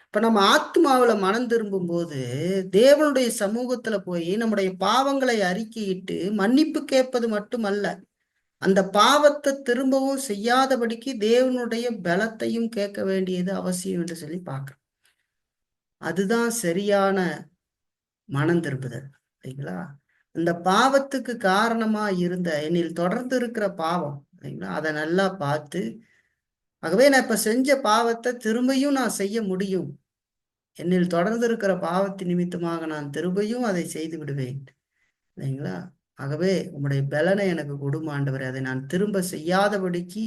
இப்ப நம்ம ஆத்மாவில மனம் திரும்பும் போது தேவனுடைய சமூகத்துல போய் நம்முடைய பாவங்களை அறிக்கையிட்டு மன்னிப்பு கேட்பது மட்டுமல்ல, அந்த பாவத்தை திரும்பவும் செய்யாதபடிக்கு தேவனுடைய பலத்தையும் கேட்க வேண்டியது அவசியம் என்று சொல்லி பார்க்கணும். அதுதான் சரியான மனம் திரும்புதல் இல்லைங்களா? இந்த பாவத்துக்கு காரணமா இருந்த என்னில் தொடர்ந்து இருக்கிற பாவம் இல்லைங்களா, அதை நல்லா பார்த்து, ஆகவே நான் இப்ப செஞ்ச பாவத்தை திரும்பியும் நான் செய்ய முடியும், என்னில் தொடர்ந்து இருக்கிற பாவத்தின் நிமித்தமாக நான் திரும்பியும் அதை செய்து விடுவேன் இல்லைங்களா? ஆகவே உம்முடைய பலனை எனக்கு கொடுங்க ஆண்டவரே, அதை நான் திரும்ப செய்யாதபடிக்கு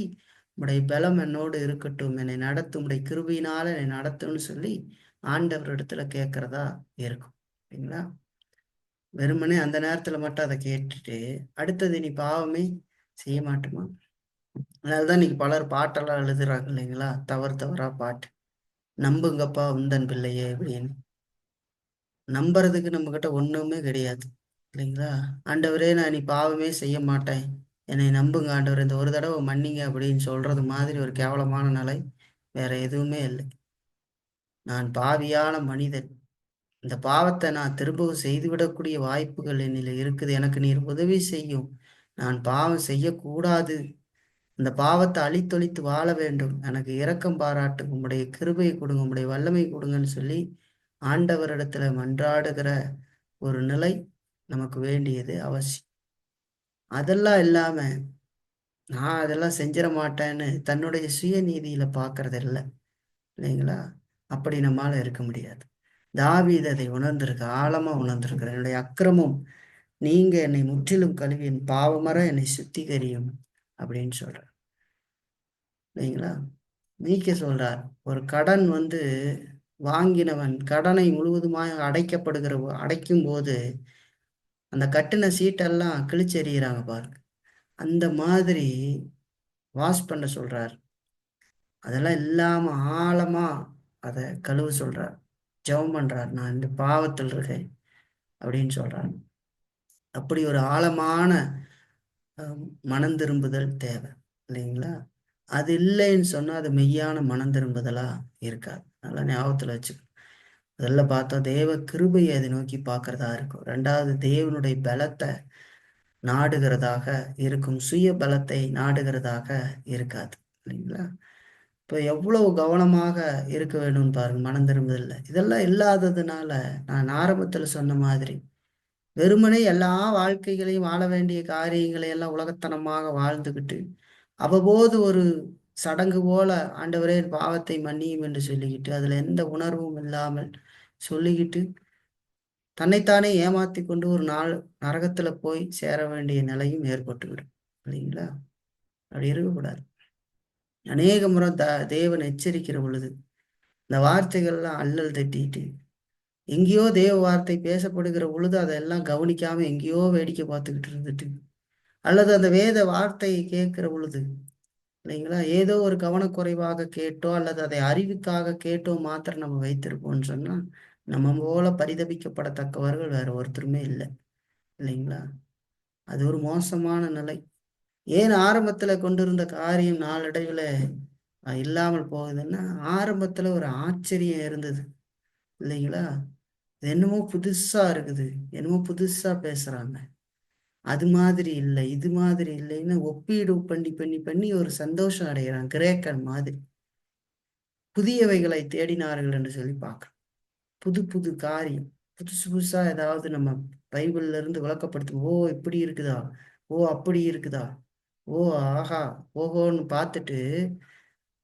உம்முடைய பலம் என்னோடு இருக்கட்டும், என்னை நடத்தும், உம்முடைய கிருபையினால என்னை நடத்தும்னு சொல்லி ஆண்டவர் இடத்துல கேட்கறதா இருக்கும் இல்லைங்களா? வெறுமனே அந்த நேரத்துல மட்டும் அதை கேட்டுட்டு அடுத்தது நீ பாவமே செய்ய மாட்டோமா? அதனாலதான் இன்னைக்கு பலர் பாட்டெல்லாம் எழுதுறாங்க இல்லைங்களா, தவறா பாட்டு, நம்புங்கப்பா உந்தன் பிள்ளையே அப்படின்னு. நம்புறதுக்கு நம்ம கிட்ட ஒண்ணுமே கிடையாது இல்லைங்களா? ஆண்டவரே நான் நீ பாவமே செய்ய மாட்டேன், என்னை நம்புங்க ஆண்டவர், இந்த ஒரு தடவை மன்னிங்க அப்படின்னு சொல்றது மாதிரி ஒரு கேவலமான நிலை வேற எதுவுமே இல்லை. நான் பாவியான மனிதன், இந்த பாவத்தை நான் திரும்பவும் செய்துவிடக்கூடிய வாய்ப்புகள் என்னில் இருக்குது, எனக்கு நீர் உதவி செய்யும், நான் பாவம் செய்யக்கூடாது, இந்த பாவத்தை அழித்தொழித்து வாழ வேண்டும், எனக்கு இரக்கம் பாராட்டு, உம்முடைய கிருபையை கொடுங்க, உம்முடைய வல்லமை கொடுங்கன்னு சொல்லி ஆண்டவரிடத்துல மன்றாடுகிற ஒரு நிலை நமக்கு வேண்டியது அவசியம். அதெல்லாம் இல்லாம நான் அதெல்லாம் செஞ்சிட மாட்டேன்னு தன்னுடைய சுயநீதியில பாக்குறது இல்லை இல்லைங்களா? அப்படி நம்மால இருக்க முடியாது. தாவீது அதை உணர்ந்திருக்க, ஆழமா உணர்ந்திருக்கிற, என்னுடைய அக்கிரமம் நீங்க என்னை முற்றிலும் கழுவி என் பாவமர என்னை சுத்திகரியும் அப்படின்னு சொல்றார் இல்லைங்களா? மீக்க சொல்றார், ஒரு கடன் வாங்கினவன் கடனை முழுவதுமாக அடைக்கும் போது அந்த கட்டின சீட்டெல்லாம் கிழிச்செறிகிறாங்க பாருங்க, அந்த மாதிரி வாஷ் பண்ண சொல்றார். அதெல்லாம் இல்லாம ஆழமா அதை கழுவ சொல்றார், ஜெபம் பண்றார், நான் இந்த பாவத்தில் இருக்கேன் அப்படின்னு சொல்றார். அப்படி ஒரு ஆழமான மனம் திரும்புதல் தேவை இல்லைங்களா? அது இல்லைன்னு சொன்னா அது மெய்யான மனம் திரும்புதலா இருக்காது. நல்லா ஞாபகத்துல வச்சுக்கணும். அதெல்லாம் பார்த்தா தேவ கிருபையை அதை நோக்கி பார்க்கறதா இருக்கும். ரெண்டாவது தேவனுடைய பலத்தை நாடுகிறதாக இருக்கும், சுய பலத்தை நாடுகிறதாக இருக்காது இல்லைங்களா? இப்போ எவ்வளவு கவனமாக இருக்க வேணும்னு பாருங்க மனம் திரும்புதல்ல. இதெல்லாம் இல்லாததுனால நான் ஆரம்பத்துல சொன்ன மாதிரி வெறுமனே எல்லா வாழ்க்கைகளையும் வாழ வேண்டிய காரியங்களை எல்லாம் உலகத்தனமாக வாழ்ந்துகிட்டு அவ்வப்போது ஒரு சடங்கு போல ஆண்டவரே பாவத்தை மன்னியும் என்று சொல்லிக்கிட்டு அதுல எந்த உணர்வும் இல்லாமல் சொல்லிக்கிட்டு தன்னைத்தானே ஏமாத்தி கொண்டு ஒரு நாள் நரகத்துல போய் சேர வேண்டிய நிலையும் ஏற்பட்டுவிடும் இல்லைங்களா? அப்படி இருக்கக்கூடாது. அநேக முறை தேவன் எச்சரிக்கிற பொழுது இந்த வார்த்தைகள்லாம் அல்லல் தட்டிட்டு எங்கேயோ தேவ வார்த்தை பேசப்படுகிற பொழுது அதெல்லாம் கவனிக்காம எங்கேயோ வேடிக்கை பார்த்துக்கிட்டு இருந்துட்டு, அல்லது அந்த வேத வார்த்தையை கேட்கிற பொழுது இல்லைங்களா, ஏதோ ஒரு கவனக்குறைவாக கேட்டோ அல்லது அதை அறிவுக்காக கேட்டோ மாத்திரம் நம்ம வைத்திருப்போம்னு சொன்னா நம்ம போல பரிதபிக்கப்படத்தக்கவர்கள் வேற ஒருத்தருமே இல்லை இல்லைங்களா? அது ஒரு மோசமான நிலை. ஏன் ஆரம்பத்துல கொண்டிருந்த காரியம் நாளடைவுல இல்லாமல் போகுதுன்னா, ஆரம்பத்துல ஒரு ஆச்சரியம் இருந்தது இல்லைங்களா? என்னமோ புதுசா இருக்குது, என்னமோ புதுசா பேசுறாங்க, அது மாதிரி இல்லை இது மாதிரி இல்லைன்னு ஒப்பீடு பண்ணி பண்ணி பண்ணி ஒரு சந்தோஷம் அடைகிறான் கிரேக்கன் மாதிரி. புதியவைகளை தேடினார்கள் என்று சொல்லி பார்க்கிறோம். புது புது காரியம், புதுசு புதுசா ஏதாவது நம்ம பைபிள்ல இருந்து விளக்கப்படுத்தும், ஓ இப்படி இருக்குதா, ஓ அப்படி இருக்குதா, ஓ ஆஹா ஓஹோன்னு பார்த்துட்டு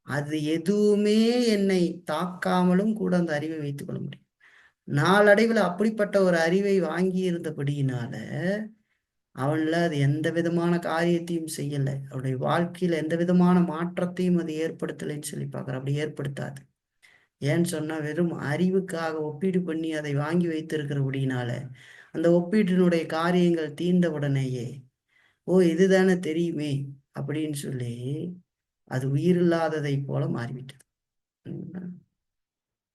அது எதுவுமே என்னை தாக்காமலும் கூட அந்த அறிவை வைத்துக் கொள்ள முடியும். நாளடைவில் அப்படிப்பட்ட ஒரு அறிவை வாங்கி இருந்தபடியினால அவன்ல அது எந்த விதமான காரியத்தையும் செய்யலை. அவருடைய வாழ்க்கையில எந்த விதமான மாற்றத்தையும் அது ஏற்படுத்தலைன்னு சொல்லி பார்க்குறோம். அப்படி ஏற்படுத்தாது. ஏன்னு சொன்னா வெறும் அறிவுக்காக ஒப்பீடு பண்ணி அதை வாங்கி வைத்திருக்கிறபடினால அந்த ஒப்பீட்டினுடைய காரியங்கள் தீர்ந்த உடனேயே ஓ இதுதானே தெரியுமே அப்படின்னு சொல்லி அது உயிரில்லாததை போல மாறிவிட்டது.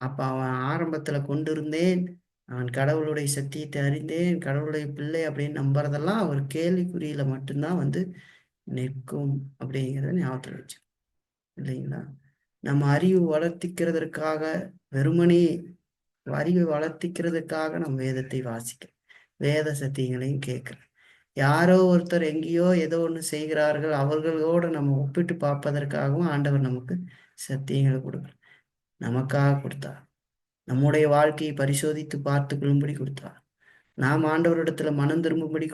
அப்ப அவன் ஆரம்பத்துல கொண்டிருந்தேன், அவன் கடவுளுடைய சத்தியத்தை அறிந்தேன், கடவுளுடைய பிள்ளை அப்படின்னு நம்புறதெல்லாம் ஒரு கேள்விக்குறியில மட்டும்தான் நிற்கும் அப்படிங்கிறத ஞாபகத்தில் வச்சு இல்லைங்களா? நம்ம அறிவு வளர்த்திக்கிறதற்காக வெறுமனே அறிவை வளர்த்திக்கிறதுக்காக நம்ம வேதத்தை வாசிக்கிறோம், வேத சத்தியங்களையும் கேட்கிறோம். யாரோ ஒருத்தர் எங்கேயோ ஏதோ ஒன்று செய்கிறார்கள் அவர்களோடு நம்ம ஒப்பிட்டு பார்ப்பதற்காகவும் ஆண்டவர் நமக்கு சத்தியங்களை கொடுக்குறார். நமக்காக கொடுத்தார். நம்முடைய வாழ்க்கையை பரிசோதித்து பார்த்து கொள்ளும்படி கொடுத்தார். நாம் ஆண்டவரிடத்துல மனம் திரும்பும்படி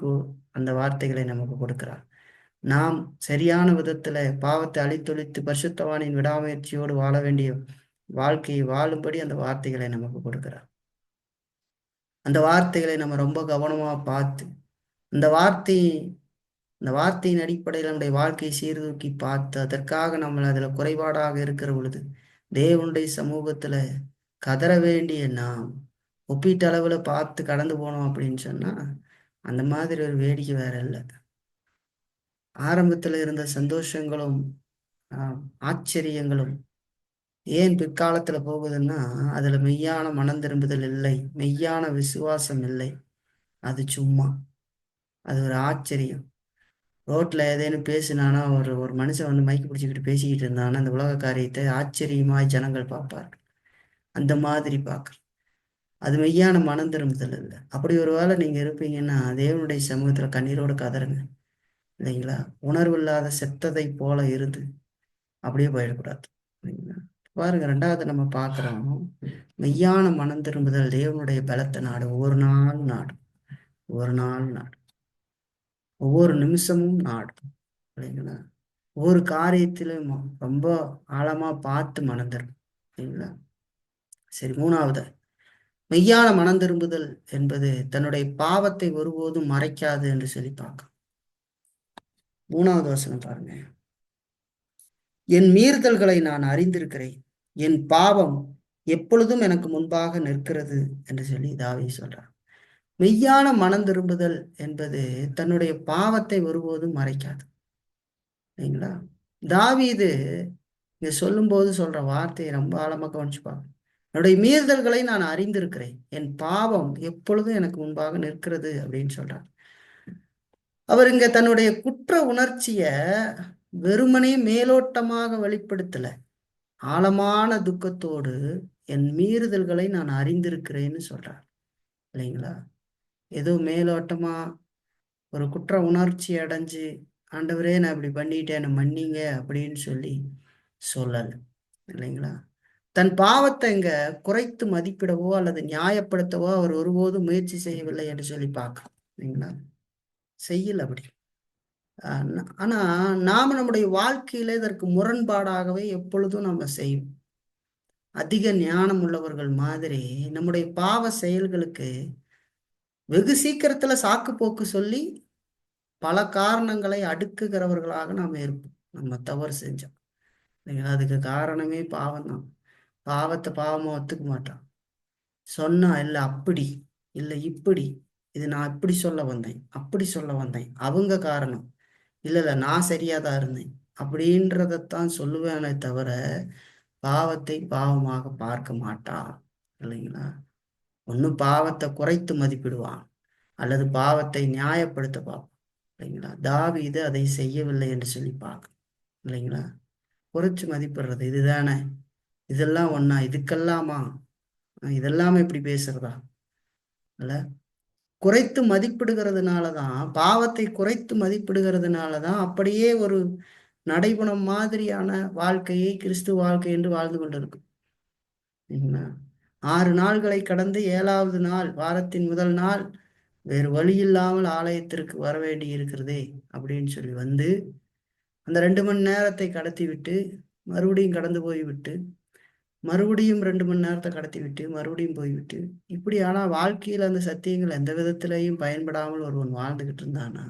அந்த வார்த்தைகளை நமக்கு கொடுக்கிறார். நாம் சரியான விதத்துல பாவத்தை அழித்தொழித்து பரிசுத்தவானின் விடாமுயற்சியோடு வாழ வேண்டிய வாழ்க்கையை வாழும்படி அந்த வார்த்தைகளை நமக்கு கொடுக்கிறார். அந்த வார்த்தைகளை நம்ம ரொம்ப கவனமா பார்த்து அந்த வார்த்தையின் அடிப்படையில் நம்முடைய வாழ்க்கையை சீர்தூக்கி பார்த்து அதற்காக நம்ம அதுல குறைபாடாக இருக்கிற பொழுது தேவனுடைய சமூகத்துல கதற வேண்டிய நாம் ஒப்பீட்டு அளவுல பார்த்து கடந்து போனோம் அப்படின்னு சொன்னா அந்த மாதிரி ஒரு வேடிக்கை வேற இல்லை. ஆரம்பத்துல இருந்த சந்தோஷங்களும் ஆச்சரியங்களும் ஏன் பிற்காலத்துல போகுதுன்னா அதுல மெய்யான மனம் திரும்புதல் இல்லை, மெய்யான விசுவாசம் இல்லை. அது சும்மா, அது ஒரு ஆச்சரியம். ரோட்ல ஏதேனும் பேசினானா ஒரு ஒரு மனுஷன் மைக்கு பிடிச்சிக்கிட்டு பேசிக்கிட்டு இருந்தானா அந்த உலக காரியத்தை ஆச்சரியமாய் ஜனங்கள் பார்ப்பார்கள். அந்த மாதிரி பார்க்குறோம். அது மெய்யான மனம் திரும்புதல் இல்லை. அப்படி ஒரு வேளை நீங்க இருப்பீங்கன்னா தேவனுடைய சமூகத்துல கண்ணீரோடு கதறுங்க இல்லைங்களா? உணர்வு இல்லாத செத்ததை போல இருந்து அப்படியே போயிடக்கூடாது இல்லைங்களா? பாருங்க, ரெண்டாவது நம்ம பார்க்குறோம் மெய்யான மனம் திரும்புதல் தேவனுடைய பலத்த நாடு. ஒவ்வொரு நாள் நாடு, ஒவ்வொரு நாள் நாடு, ஒவ்வொரு நிமிஷமும் நாடு இல்லைங்களா? ஒவ்வொரு காரியத்திலும் ரொம்ப ஆழமா பார்த்து மனம் திரும்பும் இல்லைங்களா? சரி, மூணாவது மெய்யான மனம் திரும்புதல் என்பது தன்னுடைய பாவத்தை ஒருபோதும் மறைக்காது என்று சொல்லி பார்க்க. மூணாவது வசனம் பாருங்க. என் மீறுதல்களை நான் அறிந்திருக்கிறேன், என் பாவம் எப்பொழுதும் எனக்கு முன்பாக நிற்கிறது என்று சொல்லி தாவீது சொல்றார். மெய்யான மனம் திரும்புதல் என்பது தன்னுடைய பாவத்தை ஒருபோதும் மறைக்காது இல்லைங்களா? தாவீது இங்க சொல்லும் போது சொல்ற வார்த்தையை ரொம்ப ஆழமா கவனிச்சுப்பாங்க. என்னுடைய மீறுதல்களை நான் அறிந்திருக்கிறேன், என் பாவம் எப்பொழுதும் எனக்கு முன்பாக நிற்கிறது அப்படின்னு சொல்றார். அவர் இங்க தன்னுடைய குற்ற உணர்ச்சிய வெறுமனே மேலோட்டமாக வெளிப்படுத்தல, ஆழமான துக்கத்தோடு என் மீறுதல்களை நான் அறிந்திருக்கிறேன்னு சொல்றார் இல்லைங்களா? ஏதோ மேலோட்டமா ஒரு குற்ற உணர்ச்சி அடைஞ்சு ஆண்டவரே நான் இப்படி பண்ணிட்டேன் மன்னிங்க அப்படின்னு சொல்லி சொல்லல இல்லைங்களா? தன் பாவத்தை இங்க குறைத்து மதிப்பிடவோ அல்லது நியாயப்படுத்தவோ அவர் ஒருபோதும் முயற்சி செய்யவில்லை என்று சொல்லி பார்க்கலாம் இல்லைங்களா? செய்யல அப்படி. ஆனா நாம நம்முடைய வாழ்க்கையில இதற்கு முரண்பாடாகவே எப்பொழுதும் நம்ம செய்வோம். அதிக ஞானம் உள்ளவர்கள் மாதிரி நம்முடைய பாவ செயல்களுக்கு வெகு சீக்கிரத்துல சாக்கு போக்கு சொல்லி பல காரணங்களை அடுக்குகிறவர்களாக நாம் இருப்போம். நம்ம தவறு செஞ்சோம் இல்லைங்களா? அதுக்கு காரணமே பாவம் தான். பாவத்தை பாவமா ஒத்துக்க மாட்டான். சொன்னா இல்லை அப்படி இல்லை இப்படி, இது நான் இப்படி சொல்ல வந்தேன் அப்படி சொல்ல வந்தேன், அவங்க காரணம் இல்லை இல்லை நான் சரியாதான் இருந்தேன் அப்படின்றதத்தான் சொல்லுவேனே தவிர பாவத்தை பாவமாக பார்க்க மாட்டான் இல்லைங்களா? ஒன்னும் பாவத்தை குறைத்து மதிப்பிடுவான் அல்லது பாவத்தை நியாயப்படுத்த பார்ப்பான் இல்லைங்களா? தாவீது அதை செய்யவில்லை என்று சொல்லி பார்க்க இல்லைங்களா? குறைச்சு மதிப்பிடுறது இதுதானே, இதெல்லாம் ஒண்ணா, இதுக்கெல்லாமா, இதெல்லாமே இப்படி பேசுறதா இல்ல? குறைத்து மதிப்பிடுகிறதுனாலதான், பாவத்தை குறைத்து மதிப்பிடுகிறதுனாலதான் அப்படியே ஒரு நடைபுணம் மாதிரியான வாழ்க்கையை கிறிஸ்து வாழ்க்கை என்று வாழ்ந்து கொண்டிருக்கு. 6 நாள்களை கடந்து 7வது நாள், வாரத்தின் முதல் நாள் வேறு வழி இல்லாமல் ஆலயத்திற்கு வர வேண்டி இருக்கிறதே அப்படின்னு சொல்லி வந்து அந்த 2 மணி நேரத்தை கடத்தி விட்டு மறுபடியும் கடந்து போய் விட்டு மறுபடியும் 2 மணி நேரத்தை கடத்தி விட்டு மறுபடியும் போய்விட்டு இப்படி. ஆனா வாழ்க்கையில அந்த சத்தியங்கள் எந்த விதத்திலையும் பயன்படாமல் ஒருவன் வாழ்ந்துகிட்டு இருந்தானா,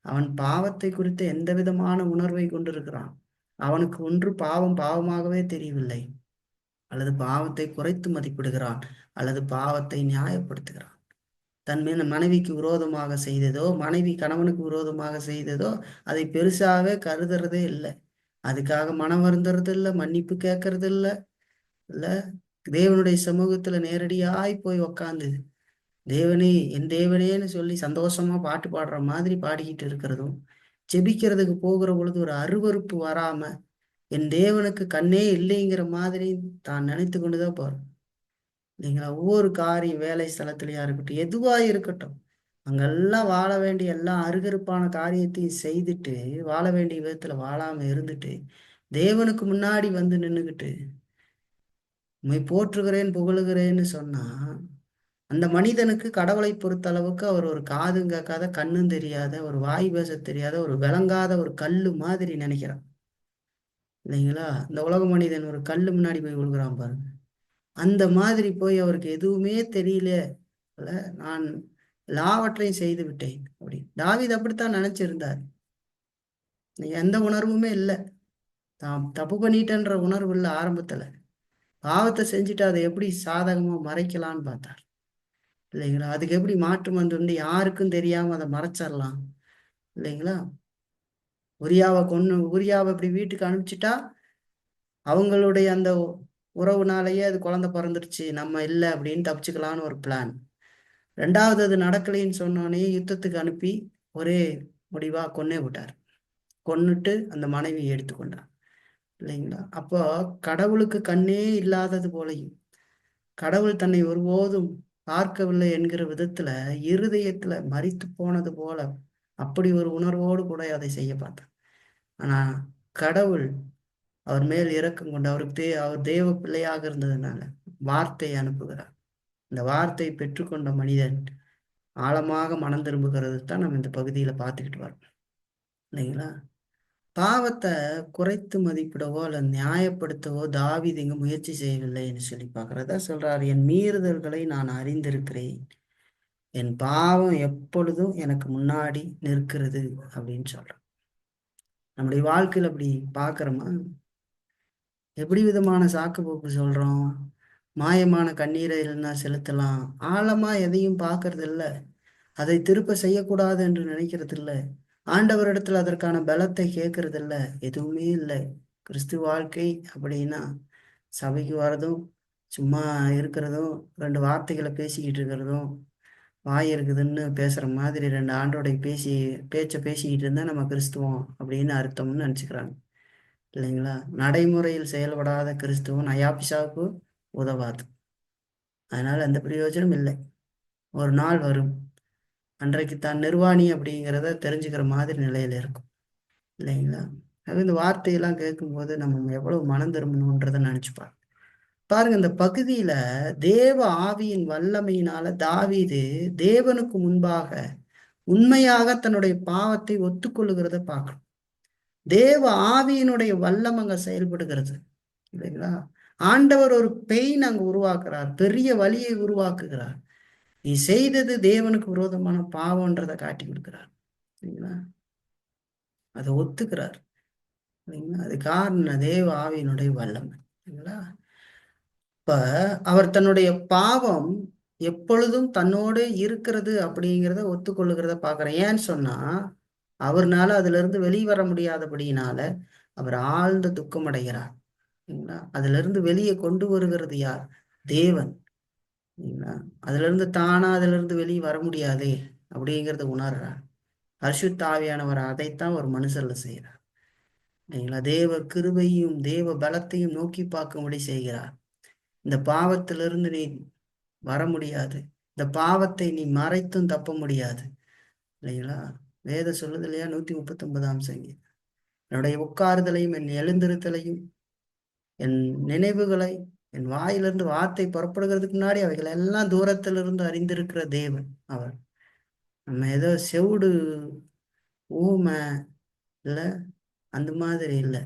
அவன் பாவத்தை குறித்து எந்த விதமான உணர்வை கொண்டிருக்கிறான்? அவனுக்கு ஒன்று பாவம் பாவமாகவே தெரியவில்லை, அல்லது பாவத்தை குறைத்து மதிப்பிடுகிறான், அல்லது பாவத்தை நியாயப்படுத்துகிறான். தன் மனைவிக்கு விரோதமாக செய்ததோ, மனைவி கணவனுக்கு விரோதமாக செய்ததோ, அதை பெருசாவே கருதுறதே இல்லை. அதுக்காக மனம் வருந்துறது இல்லை, மன்னிப்பு கேட்கறது இல்லை. இல்ல, தேவனுடைய சமூகத்துல நேரடியாய் போய் உக்காந்து தேவனே என் தேவனேன்னு சொல்லி சந்தோஷமா பாட்டு பாடுற மாதிரி பாடிக்கிட்டு இருக்கிறதும், ஜெபிக்கிறதுக்கு போகிற பொழுது ஒரு அருவருப்பு வராம என் தேவனுக்கு கண்ணே இல்லைங்கிற மாதிரி தான் நினைத்து கொண்டுதான் போறோம். இல்லைங்களா? ஒவ்வொரு காரியம், வேலை ஸ்தலத்திலயா இருக்கட்டும், எதுவா இருக்கட்டும், அங்கெல்லாம் வாழ வேண்டிய எல்லா அருகருப்பான காரியத்தையும் செய்துட்டு, வாழ வேண்டிய விதத்துல வாழாம இருந்துட்டு, தேவனுக்கு முன்னாடி வந்து நின்னுகிட்டு உம்மை போற்றுகிறேன் புகழுகிறேன்னு சொன்னா, அந்த மனிதனுக்கு கடவுளை பொறுத்த அளவுக்கு அவர் ஒரு காதும் கேட்காத, கண்ணும் தெரியாத, ஒரு வாய் பேச தெரியாத, ஒரு விளங்காத ஒரு கல்லு மாதிரி நினைக்கிறான். இல்லைங்களா? இந்த உலக மனிதன் ஒரு கல்லு முன்னாடி போய் விழுகிறான் பாருங்க. அந்த மாதிரி போய் அவருக்கு எதுவுமே தெரியல. அல்ல, நான் எல்லாவற்றையும் செய்து விட்டேன் அப்படி. தாவீது அப்படித்தான் நினைச்சிருந்தார். எந்த உணர்வுமே இல்லை. தான் தப்பு பண்ணிட்டேன்ற உணர்வு இல்லை ஆரம்பத்துல. பாவத்தை செஞ்சுட்டு அதை எப்படி சாதகமா மறைக்கலான்னு பார்த்தார். இல்லைங்களா? அதுக்கு எப்படி மாற்று மருந்து வந்து யாருக்கும் தெரியாம அதை மறைச்சிடலாம். இல்லைங்களா? உரியாவை இப்படி வீட்டுக்கு அனுப்பிச்சிட்டா அவங்களுடைய அந்த உறவுனாலேயே அது குழந்தை பிறந்துருச்சு, நம்ம இல்லை அப்படின்னு தப்பிச்சுக்கலான்னு ஒரு பிளான். ரெண்டாவது அது நடக்கலைன்னு சொன்னோடனே யுத்தத்துக்கு அனுப்பி ஒரே முடிவா கொன்னே விட்டார். கொன்னுட்டு அந்த மனைவியை எடுத்துக்கொண்டார். இல்லைங்களா? அப்போ கடவுளுக்கு கண்ணே இல்லாதது போலையும், கடவுள் தன்னை ஒருபோதும் பார்க்கவில்லை என்கிற விதத்துல இருதயத்துல மரித்து போனது போல அப்படி ஒரு உணர்வோடு கூட அதை செய்ய பார்த்தார். ஆனா கடவுள் அவர் மேல் இரக்கம் கொண்டு அவர் தேவ பிள்ளையாக இருந்ததுனால வார்த்தை அனுப்புகிறார். இந்த வார்த்தை பெற்றுக்கொண்ட மனிதன் ஆழமாக மனம் திரும்புகிறது தான் நம்ம இந்த பகுதியில பார்த்துக்கிட்டு வரோம். இல்லைங்களா? பாவத்தை குறைத்து மதிப்பிடவோ அல்ல நியாயப்படுத்தவோ தாவீது இங்க முயற்சி செய்யவில்லைன்னு சொல்லி பார்க்கிறதா சொல்றாரு. என் மீறுதல்களை நான் அறிந்திருக்கிறேன், என் பாவம் எப்பொழுதும் எனக்கு முன்னாடி நிற்கிறது அப்படின்னு சொல்றான். நம்முடைய வாழ்க்கையில அப்படி பார்க்கிறோமா? எப்படி விதமான சாக்கு போக்கு சொல்றோம்? மாயமான கண்ணீரை இல்லைன்னா செலுத்தலாம், ஆழமா எதையும் பார்க்கறது இல்ல, அதை திருப்ப செய்யக்கூடாது என்று நினைக்கிறது இல்ல, ஆண்டவரிடத்துல அதற்கான பலத்தை கேட்கறது இல்ல, எதுவுமே இல்லை. கிறிஸ்து வாழ்க்கை அப்படின்னா சபைக்கு வர்றதும், சும்மா இருக்கிறதும், 2 வார்த்தைகளை பேசிக்கிட்டு இருக்கிறதும், வாய் இருக்குதுன்னு பேசுற மாதிரி 2 ஆண்டோடைய பேச்சை பேசிக்கிட்டு இருந்தா நம்ம கிறிஸ்துவம் அப்படின்னு அர்த்தம்னு நினைச்சுக்கிறாங்க. இல்லைங்களா? நடைமுறையில் செயல்படாத கிறிஸ்துவம் நயாபிசாவுக்கு உதவாது. அதனால அந்த பிரயோஜனம் இல்லை. ஒரு நாள் வரும், அன்றைக்கு தான் நிர்வாணி அப்படிங்கிறத தெரிஞ்சுக்கிற மாதிரி நிலையில இருக்கும். இல்லைங்களா? அது இந்த வார்த்தையெல்லாம் கேட்கும்போது நம்ம எவ்வளவு மனம் திரும்பணுன்றதை நினைச்சுப்பாங்க. பாருங்க, இந்த பகுதியில தேவ ஆவியின் வல்லமையினால தாவீது தேவனுக்கு முன்பாக உண்மையாக தன்னுடைய பாவத்தை ஒத்துக்கொள்ளுகிறத பார்க்கணும். தேவ ஆவியினுடைய வல்லம் அங்க செயல்படுகிறது. இல்லைங்களா? ஆண்டவர் ஒரு பெயின் அங்க உருவாக்குறார், பெரிய வலியை உருவாக்குகிறார். நீ செய்தது தேவனுக்கு விரோதமான பாவம்ன்றதை காட்டி கொடுக்கிறார். இல்லைங்களா? அதை ஒத்துக்கிறார். இல்லைங்களா? அது காரணம் தேவ ஆவியினுடைய வல்லமை. இல்லைங்களா? இப்ப அவர் தன்னுடைய பாவம் எப்பொழுதும் தன்னோடு இருக்கிறது அப்படிங்கிறத ஒத்துக்கொள்ளுகிறத பாக்குறேன். ஏன்னு சொன்னா, அவர்னால அதுல இருந்து வெளியே வர முடியாதபடியினால அவர் ஆழ்ந்த துக்கம் அடைகிறார். அதுல இருந்து வெளியே கொண்டு வருகிறது யார்? தேவன். அதுல இருந்து தானா அதுல இருந்து வெளியே வர முடியாதே அப்படிங்கிறத உணர்றார். பரிசுத்த ஆவியானவர் அதைத்தான் ஒரு மனுஷர்ல செய்யறார். இல்லைங்களா? தேவ கிருபையும் தேவ பலத்தையும் நோக்கி பார்க்கும்படி செய்கிறார். இந்த பாவத்திலிருந்து நீ வர முடியாது, இந்த பாவத்தை நீ மறைத்தும் தப்ப முடியாது. இல்லைங்களா? வேதம் சொல்லுது இல்லையா? 139ஆம் சங்கீதம், என்னுடைய உட்காருதலையும் என் எழுந்திருத்தலையும் என் நினைவுகளை என் வாயிலிருந்து வார்த்தை புறப்படுகிறதுக்கு முன்னாடி அவைகள் எல்லாம் தூரத்திலிருந்து அறிந்திருக்கிற தேவன் அவர். நம்ம ஏதோ செவுடு ஊமை இல்லை, அந்த மாதிரி இல்லை.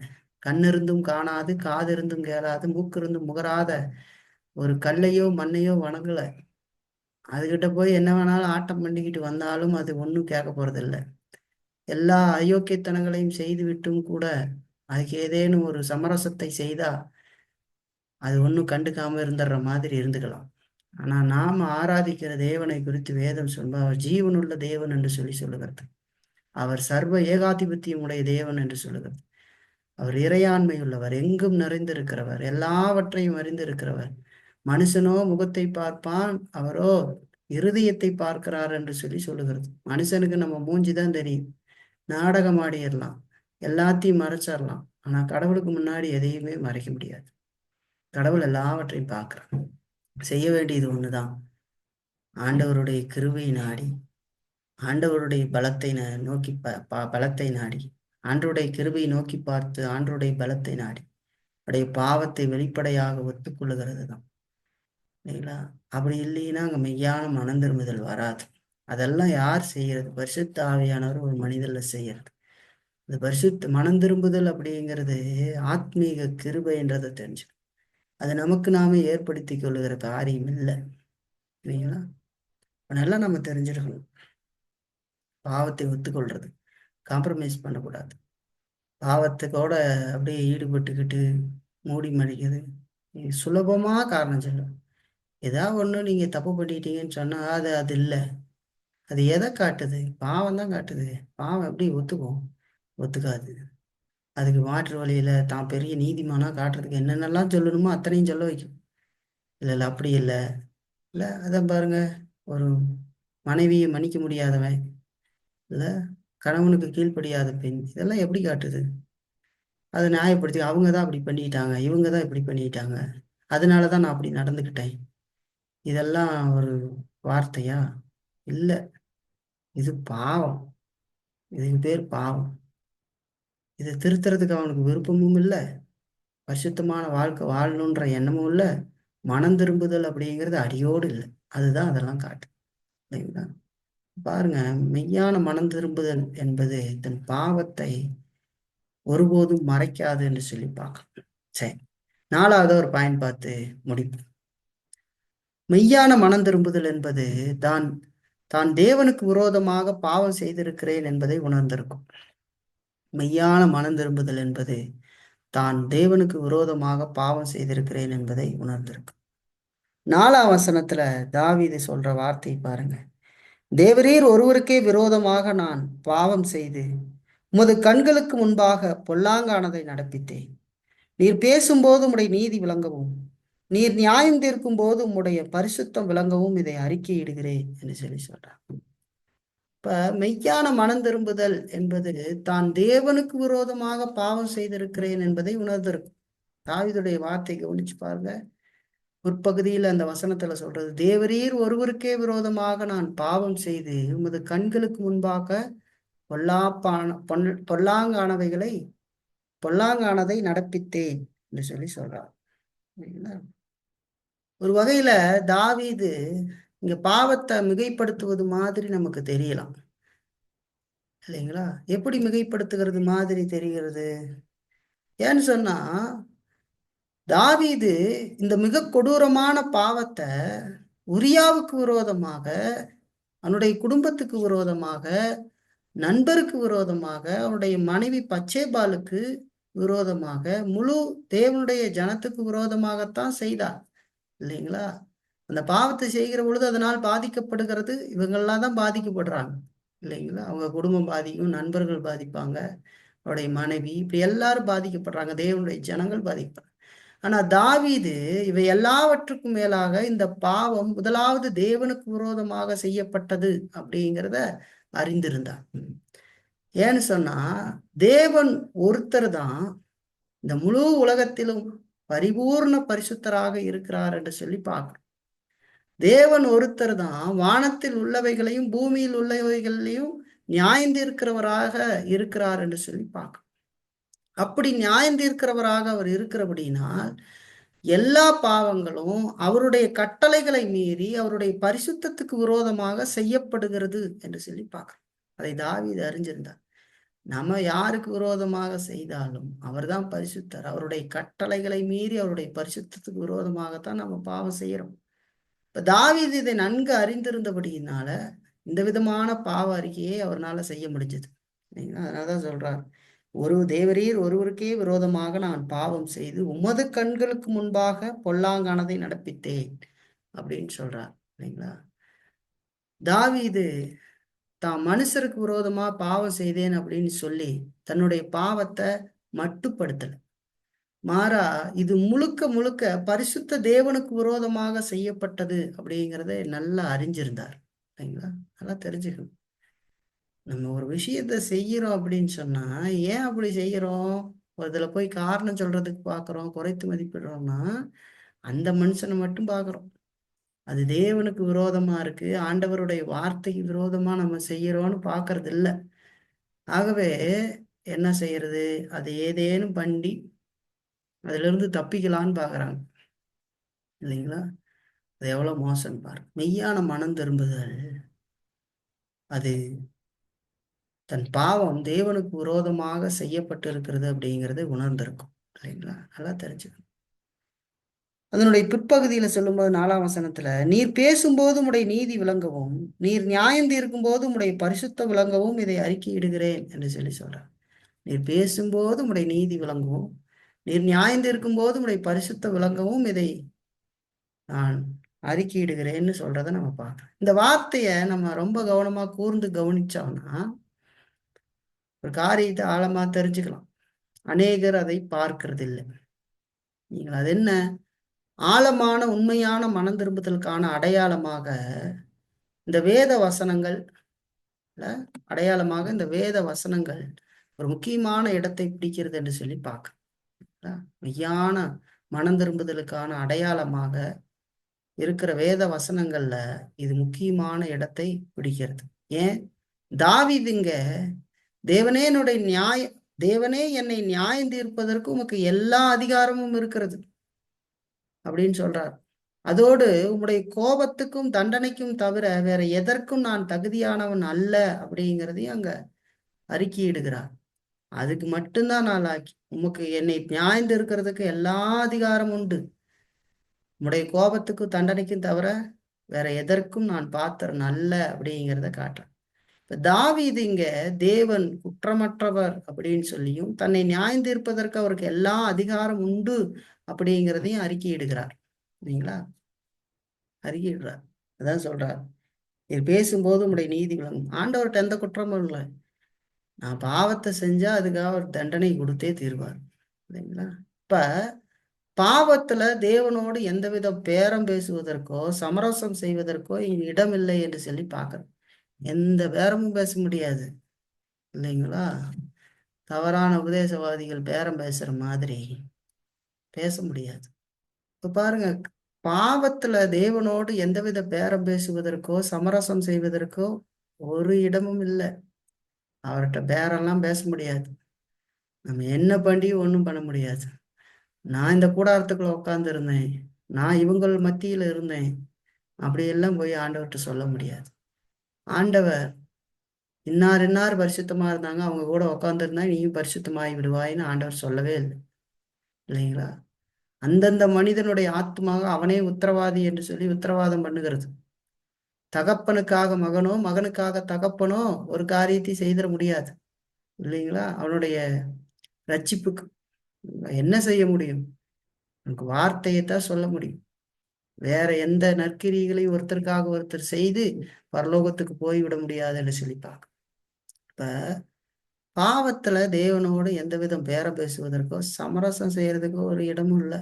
கண்ணிருந்தும் காணாது, காதிருந்தும் கேளாது, மூக்கிருந்தும் முகராத ஒரு கல்லையோ மண்ணையோ வணங்கல. அதுகிட்ட போய் என்ன வேணாலும் ஆட்டம் பண்ணிக்கிட்டு வந்தாலும் அது ஒன்றும் கேட்க போறதில்லை. எல்லா அயோக்கியத்தனங்களையும் செய்து விட்டும் கூட அதுக்கு ஏதேனும் ஒரு சமரசத்தை செய்தா அது ஒன்றும் கண்டுக்காம இருந்துடுற மாதிரி இருந்துக்கலாம். ஆனா நாம ஆராதிக்கிற தேவனை குறித்து வேதம் சொல்ல, அவர் ஜீவனுள்ள தேவன் என்று சொல்லுகிறது. அவர் சர்வ ஏகாதிபத்தியம் உடைய தேவன் என்று சொல்லுகிறது. அவர் இறையாண்மை உள்ளவர், எங்கும் நிறைந்திருக்கிறவர், எல்லாவற்றையும் அறிந்திருக்கிறவர். மனுஷனோ முகத்தை பார்ப்பான், அவரோ இருதயத்தை பார்க்கிறார் என்று சொல்லுகிறது. மனுஷனுக்கு நம்ம மூஞ்சிதான் தெரியும், நாடகம் ஆடிடலாம், எல்லாத்தையும் மறைச்சிடலாம். ஆனா கடவுளுக்கு முன்னாடி எதையுமே மறைக்க முடியாது. கடவுள் எல்லாவற்றையும் பார்க்கிறான். செய்ய வேண்டியது ஒண்ணுதான், ஆண்டவருடைய கிருபை நாடி, ஆண்டவருடைய பலத்தை நோக்கி பலத்தை நாடி, ஆண்டவருடைய கிருபையை நோக்கி பார்த்து ஆண்டவருடைய பலத்தை நாடி அவருடைய பாவத்தை வெளிப்படையாக ஒத்துக்கொள்ளுகிறது தான். இல்லைங்களா? அப்படி இல்லைன்னா அங்க மெய்யான மனம் திரும்புதல் வராது. அதெல்லாம் யார் செய்யறது? பரிசுத்த ஆவியானவர் ஒரு மனிதர்ல செய்யறது. இந்த பரிசுத்த மனம் திரும்புதல் அப்படிங்கிறது ஆத்மீக கிருபைன்றதை தெரிஞ்சு அது நமக்கு நாமே ஏற்படுத்தி கொள்ளுகிற காரியம் இல்லை. இல்லைங்களா? நல்லா நம்ம தெரிஞ்சிருக்கணும். பாவத்தை ஒத்துக்கொள்றது, காம்ப்ரமைஸ் பண்ணக்கூடாது. பாவத்துக்கோட அப்படியே ஈடுபட்டுக்கிட்டு மூடி மடிக்கிறது சுலபமா காரணம் சொல்லும். ஏதாவது ஒண்ணு நீங்க தப்பு பண்ணிட்டீங்கன்னு சொன்னா அது இல்லை. அது எதை காட்டுது? பாவம் தான் காட்டுது. பாவம் எப்படி ஒத்துக்கும்? ஒத்துக்காது. அதுக்கு மாற்று வழியில தான் பெரிய நீதிமானா காட்டுறதுக்கு என்னென்னலாம் சொல்லணுமோ அத்தனையும் சொல்ல வைக்கும். இல்லை இல்லை அப்படி இல்லை. இல்லை அதான் பாருங்க, ஒரு மனைவியை மன்னிக்க முடியாதவன், இல்லை கணவனுக்கு கீழ்ப்படியாத பெண், இதெல்லாம் எப்படி காட்டுது? அதை நியாயப்படுத்தி அவங்க தான் அப்படி பண்ணிட்டாங்க, இவங்க தான் இப்படி பண்ணிட்டாங்க, அதனாலதான் நான் அப்படி நடந்துக்கிட்டேன். இதெல்லாம் ஒரு வார்த்தையா? இல்லை, இது பாவம். இதுக்கு பேர் பாவம். இதை திருத்துறதுக்கு அவனுக்கு விருப்பமும் இல்லை, பரிசுத்தமான வாழ்க்கை வாழணுன்ற எண்ணமும் இல்லை, மனம் திரும்புதல் அப்படிங்கிறது அடியோடு இல்லை. அதுதான் அதெல்லாம் காட்டு. இல்லைங்களா? பாருங்க, மெய்யான மனம் திரும்புதல் என்பது தன் பாவத்தை ஒருபோதும் மறைக்காது என்று சொல்லி பார்க்கலாம். சரி, நாலாவது ஒரு பாயிண்ட் பார்த்து முடிப்போம். மெய்யான மனம் திரும்புதல் என்பது தான் தான் தேவனுக்கு விரோதமாக பாவம் செய்திருக்கிறேன் என்பதை உணர்ந்திருக்கும். மெய்யான மனம் திரும்புதல் என்பது தான் தேவனுக்கு விரோதமாக பாவம் செய்திருக்கிறேன் என்பதை உணர்ந்திருக்கும். 4ஆம் வசனத்துல தாவீது சொல்ற வார்த்தை பாருங்க. தேவரீர் ஒருவருக்கே விரோதமாக நான் பாவம் செய்து உமது கண்களுக்கு முன்பாக பொல்லாங்கானதை நடப்பித்தேன். நீர் பேசும்போது உம்முடைய நீதி விளங்கவும், நீர் நியாயம் தீர்க்கும் போது உம்முடைய பரிசுத்தம் விளங்கவும் இதை அறிக்கையிடுகிறேன் என்று சொல்றார். இப்ப மெய்யான மனம் திரும்புதல் என்பது தான் தேவனுக்கு விரோதமாக பாவம் செய்திருக்கிறேன் என்பதை உணர்ந்திருக்கும். தாவீதுடைய வார்த்தை கவனிச்சு பாருங்க. உட்பகுதியில் அந்த வசனத்துல சொல்றது, தேவரீர் ஒருவருக்கே விரோதமாக நான் பாவம் செய்து உமது கண்களுக்கு முன்பாக பொல்லாங்கானவைகளை பொல்லாங்கானதை நடப்பித்தேன் என்று சொல்றார். ஒரு வகையில தாவீது இங்க பாவத்தை மிகைப்படுத்துவது மாதிரி நமக்கு தெரியலாம், இல்லைங்களா? எப்படி மிகைப்படுத்துகிறது மாதிரி தெரிகிறது? ஏன்னு சொன்னா, தாவீது இந்த மிக கொடூரமான பாவத்தை உரியாவுக்கு விரோதமாக, அவனுடைய குடும்பத்துக்கு விரோதமாக, நண்பருக்கு விரோதமாக, அவனுடைய மனைவி பச்சேபாலுக்கு விரோதமாக, முழு தேவனுடைய ஜனத்துக்கு விரோதமாகத்தான் செய்தார், இல்லைங்களா? அந்த பாவத்தை செய்கிற பொழுது அதனால் பாதிக்கப்படுகிறது இவங்கெல்லாம் தான் பாதிக்கப்படுறாங்க, இல்லைங்களா? அவங்க குடும்பம் பாதிக்கும், நண்பர்கள் பாதிப்பாங்க, அவருடைய மனைவி, இப்படி எல்லாரும் பாதிக்கப்படுறாங்க, தேவனுடைய ஜனங்கள் பாதிக்கப்படுறாங்க. ஆனா தாவீது இவை எல்லாவற்றுக்கும் மேலாக இந்த பாவம் முதலாவது தேவனுக்கு விரோதமாக செய்யப்பட்டது அப்படிங்கிறத அறிந்திருந்தார். ஏன்னு சொன்னா, தேவன் ஒருத்தர் தான் இந்த முழு உலகத்திலும் பரிபூர்ண பரிசுத்தராக இருக்கிறார் என்று சொல்லி பார்க்கிறோம். தேவன் ஒருத்தர் தான் வானத்தில் உள்ளவைகளையும் பூமியில் உள்ளவைகளையும் நியாயந்தீர்க்கிறவராக இருக்கிறார் என்று சொல்லி பார்க்கிறோம். அப்படி நியாயந்தீர்க்கிறவராக அவர் இருக்கிறபடினால் எல்லா பாவங்களும் அவருடைய கட்டளைகளை மீறி அவருடைய பரிசுத்தத்துக்கு விரோதமாக செய்யப்படுகிறது என்று சொல்லி பார்க்கிறோம். அதை தாவீது அறிஞ்சிருந்தார். நம்ம யாருக்கு விரோதமாக செய்தாலும் அவர்தான் பரிசுத்தர். அவருடைய கட்டளைகளை மீறி அவருடைய பரிசுத்தத்துக்கு விரோதமாகத்தான் நம்ம பாவம் செய்யறோம். இப்ப தாவீது இதை நன்கு அறிந்திருந்தபடியினால இந்த விதமான பாவ அறிக்கையை அவர்னால செய்ய முடிஞ்சது. அதனாலதான் சொல்றார், ஒரு தேவரீர் ஒருவருக்கே விரோதமாக நான் பாவம் செய்து உமது கண்களுக்கு முன்பாக பொல்லாங்கானதை நடப்பித்தேன் அப்படின்னு சொல்றார். இல்லைங்களா? தாவீது தான் மனுஷருக்கு விரோதமா பாவம் செய்தேன் அப்படின்னு சொல்லி தன்னுடைய பாவத்தை மட்டுப்படுத்தல. மாறா இது முழுக்க முழுக்க பரிசுத்த தேவனுக்கு விரோதமாக செய்யப்பட்டது அப்படிங்கிறத நல்லா அறிஞ்சிருந்தார். சரிங்களா? நல்லா தெரிஞ்சுக்கணும். நம்ம ஒரு விஷயத்த செய்யறோம் அப்படின்னு சொன்னா ஏன் அப்படி செய்யறோம், அதுல போய் காரணம் சொல்றதுக்கு பாக்குறோம், குறைத்து மதிப்பிடுறோம்னா அந்த மனுஷனை மட்டும் பாக்குறோம். அது தேவனுக்கு விரோதமா இருக்கு, ஆண்டவருடைய வார்த்தைக்கு விரோதமா நம்ம செய்யறோம்னு பாக்குறது இல்ல. ஆகவே என்ன செய்யறது, அது ஏதேனும் பண்ணி அதுல இருந்து தப்பிக்கலான்னு பாக்குறாங்க. இல்லைங்களா? அது எவ்வளவு மோசம் பாரு. மெய்யான மனம் திரும்புதல் அது தன் பாவம் தேவனுக்கு விரோதமாக செய்யப்பட்டு இருக்கிறது அப்படிங்கிறத உணர்ந்திருக்கும். இல்லைங்களா? நல்லா தெரிஞ்சுக்கணும். அதனுடைய பிற்பகுதியில சொல்லும்போது 4ஆம் வசனத்துல, நீர் பேசும்போது உடைய நீதி விளங்கவும் நீர் நியாயம் தீர்க்கும் போது உடைய பரிசுத்த விளங்கவும் இதை அறிக்கையிடுகிறேன் என்று சொல்லி சொல்றார். நீர் பேசும்போது உடைய நீதி விளங்கவும் நீர் நியாயம் தீர்க்கும் போது உடைய பரிசுத்த விளங்கவும் இதை நான் அறிக்கையிடுகிறேன்னு சொல்றதை நம்ம பார்க்கணும். இந்த வார்த்தையை நம்ம ரொம்ப கவனமா கூர்ந்து கவனிச்சோம்னா ஒரு காரியத்தை ஆழமா தெரிஞ்சுக்கலாம். அநேகர் அதை பார்க்கறது இல்லை. நீங்கள் அது என்ன, ஆழமான உண்மையான மனம் திரும்புதலுக்கான அடையாளமாக இந்த வேத வசனங்கள் அடையாளமாக இந்த வேத வசனங்கள் ஒரு முக்கியமான இடத்தை பிடிக்கிறது என்று சொல்லி பார்க்க. மெய்யான மனம் திரும்புதலுக்கான அடையாளமாக இருக்கிற வேத வசனங்கள்ல இது முக்கியமான இடத்தை பிடிக்கிறது. ஏன் தாவீதுங்க தேவனே என்னுடைய தேவனே என்னை நியாயம் தீர்ப்பதற்கு உமக்கு எல்லா அதிகாரமும் இருக்கிறது அப்படின்னு சொல்றார். அதோடு உம்முடைய கோபத்துக்கும் தண்டனைக்கும் தவிர வேற எதற்கும் நான் தகுதியானவன் அல்ல அப்படிங்கிறதையும் அங்க அறிக்கையிடுகிறார். அதுக்கு மட்டும்தான் நான் உமக்கு என்னை நியாயம் இருக்கிறதுக்கு எல்லா அதிகாரம் உண்டு, உம்முடைய கோபத்துக்கும் தண்டனைக்கும் தவிர வேற எதற்கும் நான் பாத்திரன் அல்ல அப்படிங்கிறத காட்டுறேன். இப்ப தாவீது இங்க தேவன் குற்றமற்றவர் அப்படின்னு சொல்லியும் தன்னை நியாயம் தீர்ப்பதற்கு அவருக்கு எல்லா அதிகாரம் உண்டு அப்படிங்கிறதையும் அறிக்கையிடுகிறார். இல்லைங்களா? அறிக்கையிடுறார். அதான் சொல்றார், நீர் பேசும்போது உடைய நீதி விளங்கும். ஆண்டவர்கிட்ட எந்த குற்றமும் இல்லை. நான் பாவத்தை செஞ்சா அதுக்காக ஒரு தண்டனை கொடுத்தே தீர்வார். இல்லைங்களா? இப்ப பாவத்துல தேவனோடு எந்தவித பேரம் பேசுவதற்கோ சமரசம் செய்வதற்கோ இடம் இல்லை என்று சொல்லி பார்க்கறோம். எந்த பேரமும் பேச முடியாது. இல்லைங்களா? தவறான உபதேசவாதிகள் பேரம் பேசுற மாதிரி பேச முடியாது. இப்ப பாருங்க, பாவத்துல தேவனோடு எந்தவித பேரம் பேசுவதற்கோ சமரசம் செய்வதற்கோ ஒரு இடமும் இல்லை. அவர்கிட்ட பேரெல்லாம் பேச முடியாது. நம்ம என்ன பண்ணி ஒன்றும் பண்ண முடியாது. நான் இந்த கூடாரத்துக்குள்ள உட்கார்ந்து இருந்தேன், நான் இவங்கள் மத்தியில இருந்தேன் அப்படியெல்லாம் போய் ஆண்டவர்கிட்ட சொல்ல முடியாது. ஆண்டவர் இன்னார் இன்னார் பரிசுத்தமா இருந்தாங்க, அவங்க கூட உட்காந்துருந்தா நீயும் பரிசுத்தமாகி விடுவாயின்னு ஆண்டவர் சொல்லவே இல்லை. இல்லைங்களா? அந்தந்த மனிதனுடைய ஆத்மாக அவனே உத்தரவாதி என்று சொல்லி உத்தரவாதம் பண்ணுகிறது. தகப்பனுக்காக மகனோ மகனுக்காக தகப்பனோ ஒரு காரியத்தை செய்திட முடியாது. இல்லைங்களா? அவனுடைய ரட்சிப்புக்கு என்ன செய்ய முடியும்? உனக்கு வார்த்தையைத்தான் சொல்ல முடியும். வேற எந்த நற்கிரிகளையும் ஒருத்தருக்காக ஒருத்தர் செய்து பரலோகத்துக்கு போய்விட முடியாதுன்னு சொல்லி பார்க்க. இப்ப பாவத்துல தேவனோடு எந்த விதம் பேரம் பேசுவதற்கோ சமரசம் செய்யறதுக்கோ ஒரு இடமும் இல்லை.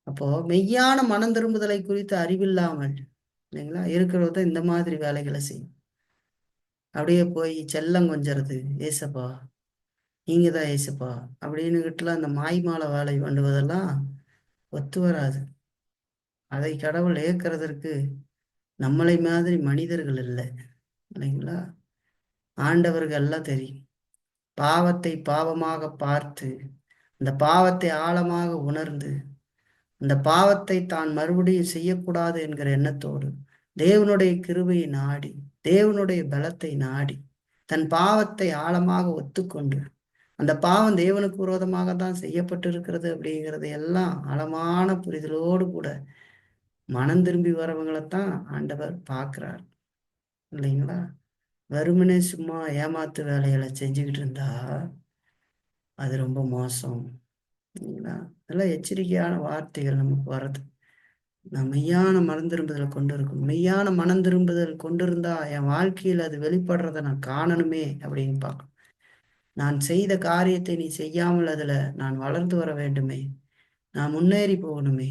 அப்போ மெய்யான மனம் திரும்புதலை குறித்து அறிவில்லாமல் இல்லைங்களா இருக்கிறத இந்த மாதிரி வேலைகளை செய்யும். அப்படியே போய் செல்லம் கொஞ்சறது, ஏசப்பா நீங்க தான் ஏசப்பா அப்படின்னுகிட்டுலாம் அந்த மாய்மால வேலை பண்ணுவதெல்லாம் ஒத்து வராது. அதை கடவுள் ஏற்கிறதற்கு நம்மளை மாதிரி மனிதர்கள் இல்லை. இல்லைங்களா? ஆண்டவர்கள் எல்லாம் தெரியும். பாவத்தை பாவமாக பார்த்து அந்த பாவத்தை ஆழமாக உணர்ந்து அந்த பாவத்தை தான் மறுபடியும் செய்யக்கூடாது என்கிற எண்ணத்தோடு தேவனுடைய கிருபையை நாடி தேவனுடைய பலத்தை நாடி தன் பாவத்தை ஆழமாக ஒத்துக்கொண்டு, அந்த பாவம் தேவனுக்கு விரோதமாக தான் செய்யப்பட்டு இருக்கிறது அப்படிங்கிறது எல்லாம் ஆழமான புரிதலோடு கூட மனம் திரும்பி வரவங்களைத்தான் ஆண்டவர் பார்க்கிறார். இல்லைங்களா? வெறுமனே சும்மா ஏமாத்து வேலைகளை செஞ்சுக்கிட்டு இருந்தா அது ரொம்ப மோசம். இல்லைங்களா? அதெல்லாம் எச்சரிக்கையான வார்த்தைகள் நமக்கு வர்றது. நான் மெய்யான மனம் திரும்புதலை கொண்டு இருக்கணும். மெய்யான மனம் திரும்புதல் கொண்டு இருந்தா என் வாழ்க்கையில் அது வெளிப்படுறத நான் காணணுமே அப்படின்னு பார்க்கணும். நான் செய்த காரியத்தை நீ செய்யாமல் அதுல நான் வளர்ந்து வர வேண்டுமே, நான் முன்னேறி போகணுமே,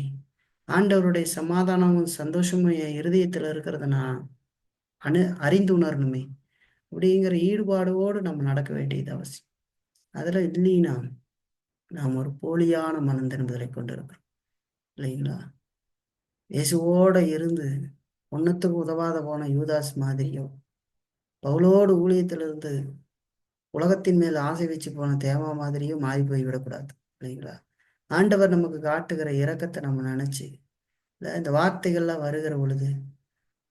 ஆண்டவருடைய சமாதானமும் சந்தோஷமும் என் இருதயத்துல இருக்கிறத நான் அறிந்து உணரணுமே அப்படிங்கிற ஈடுபாடோடு நம்ம நடக்க வேண்டியது அவசியம். அதுல இல்லைன்னா நாம் ஒரு போலியான மனம் திரும்புதலை கொண்டு இருக்கிறோம். இல்லைங்களா? இயேசுவோட இருந்து ஒன்னத்துக்கு உதவாத போன யூதாஸ் மாதிரியோ, பவுலோடு ஊழியத்திலிருந்து உலகத்தின் மேல் ஆசை வச்சு போன தேவா மாதிரியும் மாறி போய் விடக்கூடாது. இல்லைங்களா? ஆண்டவர் நமக்கு காட்டுகிற இரக்கத்தை நம்ம நினைச்சு இந்த வார்த்தைகள்லாம் வருகிற பொழுது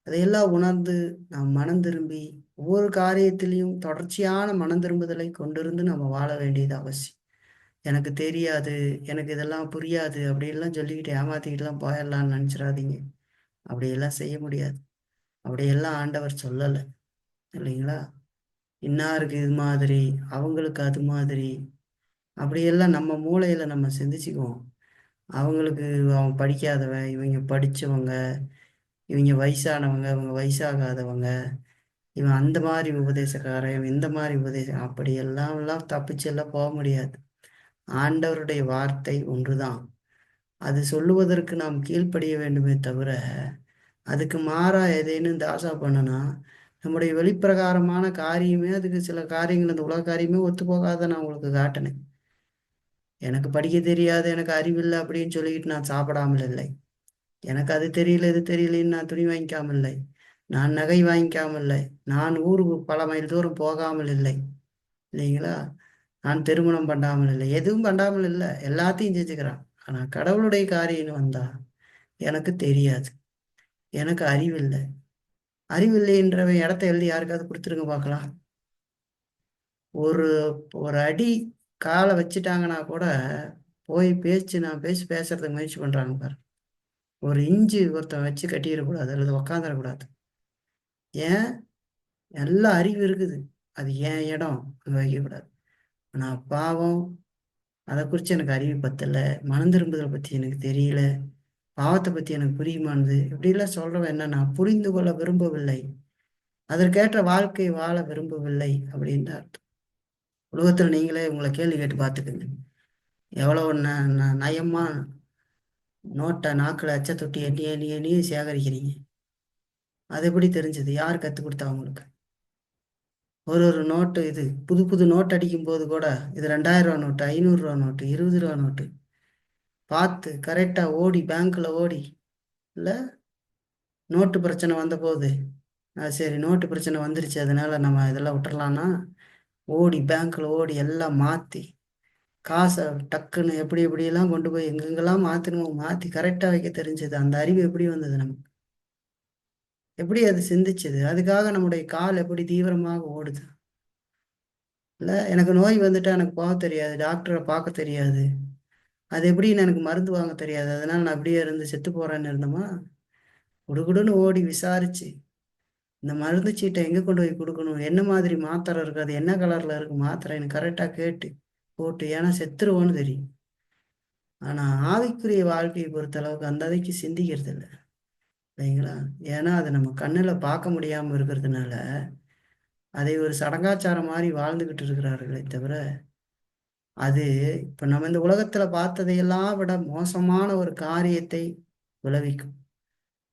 அதையெல்லாம் உணர்ந்து நாம் மனம் திரும்பி ஒவ்வொரு காரியத்திலையும் தொடர்ச்சியான மனம் திரும்புதலை கொண்டிருந்து நம்ம வாழ வேண்டியது அவசியம். எனக்கு தெரியாது, எனக்கு இதெல்லாம் புரியாது அப்படின்லாம் சொல்லிக்கிட்டு ஏமாத்திக்கிட்டுலாம் போயிடலாம்னு நினச்சிடாதீங்க. அப்படியெல்லாம் செய்ய முடியாது. அப்படியெல்லாம் ஆண்டவர் சொல்லலை. இல்லைங்களா? இன்னாருக்கு இது மாதிரி, அவங்களுக்கு அது மாதிரி, அப்படியெல்லாம் நம்ம மூளையில நம்ம சிந்திச்சுக்குவோம். அவங்களுக்கு அவன் படிக்காதவன், இவங்க படிச்சவங்க, இவங்க வயசானவங்க, இவங்க வயசாகாதவங்க, இவன் அந்த மாதிரி உபதேசக்காரன், இவன் இந்த மாதிரி உபதேசம், அப்படி எல்லாம் தப்பிச்சு எல்லாம் போக முடியாது. ஆண்டவருடைய வார்த்தை ஒன்றுதான். அது சொல்லுவதற்கு நாம் கீழ்ப்படிய வேண்டுமே தவிர, அதுக்கு மாறா எதேனும் தாசா பண்ணனா நம்முடைய வெளிப்பிரகாரமான காரியமே அதுக்கு சில காரியங்கள் இந்த உலக காரியமே ஒத்து போகாத நான் உங்களுக்கு காட்டினேன். எனக்கு படிக்க தெரியாது, எனக்கு அறிவில்லை அப்படின்னு சொல்லிக்கிட்டு நான் சாப்பிடாமல் இல்லை. எனக்கு அது தெரியல இது தெரியலன்னு நான் துணி வாங்கிக்காமல் இல்லை. நான் நகை வாங்கிக்காமல் இல்லை. நான் ஊருக்கு பல மைல் தூரம் போகாமல் இல்லை. இல்லைங்களா? நான் திருமணம் பண்ணாமல் இல்லை. எதுவும் பண்ணாமல் இல்லை. எல்லாத்தையும் செஞ்சுக்கிறான். ஆனா கடவுளுடைய காரியம்னு வந்தா எனக்கு தெரியாது, எனக்கு அறிவில்லை. அறிவில்லைன்றவன் இடத்த எழுதி யாருக்காவது கொடுத்துருங்க பார்க்கலாம். ஒரு ஒரு அடி காலை வச்சுட்டாங்கன்னா கூட போய் நான் பேசுறதுக்கு முயற்சி பண்றாங்க பாரு. ஒரு இஞ்சி ஒருத்தன் வச்சு கட்டிடக்கூடாது அல்லது உக்காந்துடக்கூடாது. ஏன்? எல்லா அறிவு இருக்குது, அது ஏன் இடம், அங்கே வைக்கக்கூடாது. ஆனால் பாவம், அதை குறித்து எனக்கு அறிவு பத்தலை, மனம் திரும்புதலை பற்றி எனக்கு தெரியல, பாவத்தை பற்றி எனக்கு புரியுமானது இப்படிலாம் சொல்கிறவன் என்ன, நான் புரிந்து கொள்ள விரும்பவில்லை, அதற்கேற்ற வாழ்க்கை வாழ விரும்பவில்லை அப்படின்னு அர்த்தம். உலகத்தில் நீங்களே உங்களை கேள்வி கேட்டு பார்த்துக்குங்க. எவ்வளோ நயமாக நோட்டை நாக்கில் அச்சை தொட்டி எண்ணி எண்ணி எண்ணி சேகரிக்கிறீங்க. அது எப்படி தெரிஞ்சது? யார் கற்றுக் கொடுத்தா உங்களுக்கு? ஒரு நோட்டு, இது புது புது நோட் அடிக்கும் போது கூட இது 2000 நோட்டு, 500 நோட்டு, 20 நோட்டு பார்த்து கரெக்டாக ஓடி பேங்க்கில் ஓடி, இல்லை நோட்டு பிரச்சனை வந்த போது சரி நோட்டு பிரச்சனை வந்துருச்சு அதனால நம்ம இதெல்லாம் விட்டுறலான்னா ஓடி பேங்க்கில் ஓடி எல்லாம் மாற்றி காசை டக்குன்னு எப்படி எப்படியெல்லாம் கொண்டு போய் எங்கெங்கெல்லாம் மாற்றணுமோ மாற்றி கரெக்டாக வைக்க தெரிஞ்சது. அந்த அறிவு எப்படி வந்தது நமக்கு? எப்படி அது சிந்திச்சது? அதுக்காக நம்முடைய கால் எப்படி தீவிரமாக ஓடுது? இல்லை எனக்கு நோய் வந்துட்டா எனக்கு போக தெரியாது, டாக்டரை பார்க்க தெரியாது, அது எப்படின்னு எனக்கு மருந்து வாங்க தெரியாது, அதனால நான் அப்படியே இருந்து செத்து போறேன்னு இருந்தோமா? குடுகுடுன்னு ஓடி விசாரிச்சு இந்த மருந்து சீட்டை எங்கே கொண்டு போய் கொடுக்கணும், என்ன மாதிரி மாத்திரை இருக்கு, அது என்ன கலர்ல இருக்கு மாத்திரைன்னு கரெக்டாக கேட்டு போட்டு, ஏன்னா செத்துருவோன்னு தெரியும். ஆனால் ஆவிக்குரிய வாழ்க்கையை பொறுத்த அளவுக்கு அந்த அதுக்கு சிந்திக்கிறது இல்லை. இல்லைங்களா? ஏன்னா அதை நம்ம கண்ணில் பார்க்க முடியாமல் இருக்கிறதுனால அதை ஒரு சடங்காச்சாரம் மாதிரி வாழ்ந்துக்கிட்டு இருக்கிறார்களே தவிர, அது இப்போ நம்ம இந்த உலகத்தில் பார்த்ததையெல்லாம் விட மோசமான ஒரு காரியத்தை விளைவிக்கும்.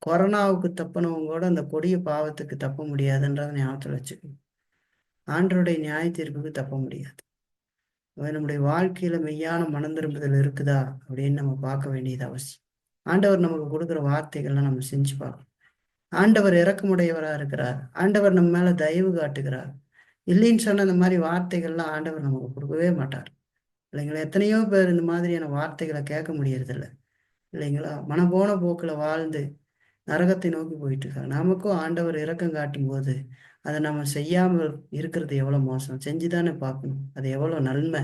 கொரோனாவுக்கு தப்பினவங்க கூட அந்த கொடிய பாவத்துக்கு தப்ப முடியாதுன்றதை ஞாபகத்தில் வச்சுக்கணும். ஆண்டவருடைய நியாய தீர்ப்புக்கு தப்ப முடியாது. நம்முடைய வாழ்க்கையில மெய்யான மனம் திரும்புதல் இருக்குதா அப்படின்னு நம்ம பார்க்க வேண்டியது அவசியம். ஆண்டவர் நமக்கு கொடுக்குற வார்த்தைகள்லாம் நம்ம செஞ்சு பார்க்கணும். ஆண்டவர் இரக்கமுடையவராக இருக்கிறார். ஆண்டவர் நம்ம மேல தயவு காட்டுகிறார். இல்லைன்னு சொன்ன இந்த மாதிரி வார்த்தைகள்லாம் ஆண்டவர் நமக்கு கொடுக்கவே மாட்டார். இல்லைங்களா? எத்தனையோ பேர் இந்த மாதிரியான வார்த்தைகளை கேட்க முடியறதில்ல. இல்லைங்களா? மனம் போன போக்கில் வாழ்ந்து நரகத்தை நோக்கி போயிட்டு இருக்காங்க. நமக்கும் ஆண்டவர் இரக்கம் காட்டும்போது, அத நம்ம செய்யாம இருக்கிறது எவ்வளோ மோசம். செஞ்சு தானே பார்க்கணும். அது எவ்வளோ நன்மை.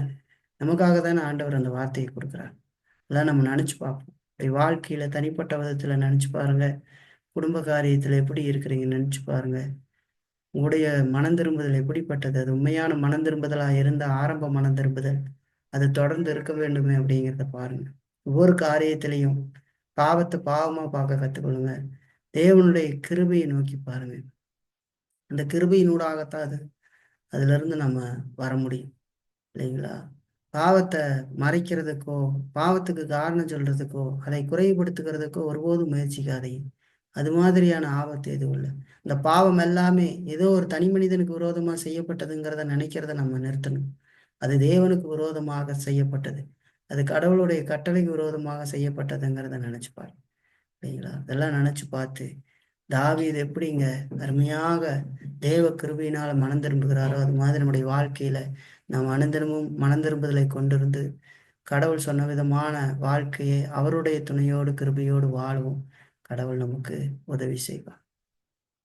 நமக்காக தானே ஆண்டவர் அந்த வார்த்தைய குடுக்குறார். அதெல்லாம் நம்ம நெனச்சு பார்ப்போம். வாழ்க்கையில தனிப்பட்ட விதத்துல நெனச்சு பாருங்க. குடும்ப காரியத்துல எப்படி இருக்கிறீங்கன்னு நெனச்சு பாருங்க. உங்களுடைய மனம் திரும்புதல் எப்படிப்பட்டது? அது உண்மையான மனம் திரும்புதலா இருந்தா ஆரம்ப மனம் திரும்புதல். அது தொடர்ந்து இருக்க வேண்டுமே அப்படிங்கிறத பாருங்க. ஒவ்வொரு காரியத்திலயும் பாவத்த பாவமா பார்க்க கத்துக்கொள்ளுங்க. தேவனுடைய கிருபையை நோக்கி பாருங்க. அந்த கிருபையினூடாகத்தான் அதிலிருந்து நம்ம வர முடியும். இல்லைங்களா? பாவத்த மறைக்கிறதுக்கோ, பாவத்துக்கு காரணம் சொல்றதுக்கோ, அதை குறைவுபடுத்துகிறதுக்கோ ஒருபோதும் முயற்சிக்காதீங்க. அது மாதிரியான ஆபத்து எதுவும் இல்ல. இந்த பாவம் எல்லாமே ஏதோ ஒரு தனி மனிதனுக்கு விரோதமா செய்யப்பட்டதுங்கிறத நினைக்கிறத நம்ம நிறுத்தணும். அது தேவனுக்கு விரோதமாக செய்யப்பட்டது. அது கடவுளுடைய கட்டளைக்கு விரோதமாக செய்யப்பட்டதுங்கிறத நினைச்சு பாருங்க. இல்லைங்களா? அதெல்லாம் நினைச்சு பார்த்து, தாவீது எப்படிங்க அருமையாக தேவ கிருபையினால மனம் திரும்புகிறாரோ, அது மாதிரி நம்முடைய வாழ்க்கையில நாம் அனுதினமும் மனம் திரும்புதலை கொண்டிருந்து, கடவுள் சொன்ன விதமான வாழ்க்கையை அவருடைய துணையோடு, கிருபையோடு வாழ்வோம். கடவுள் நமக்கு உதவி செய்வார்.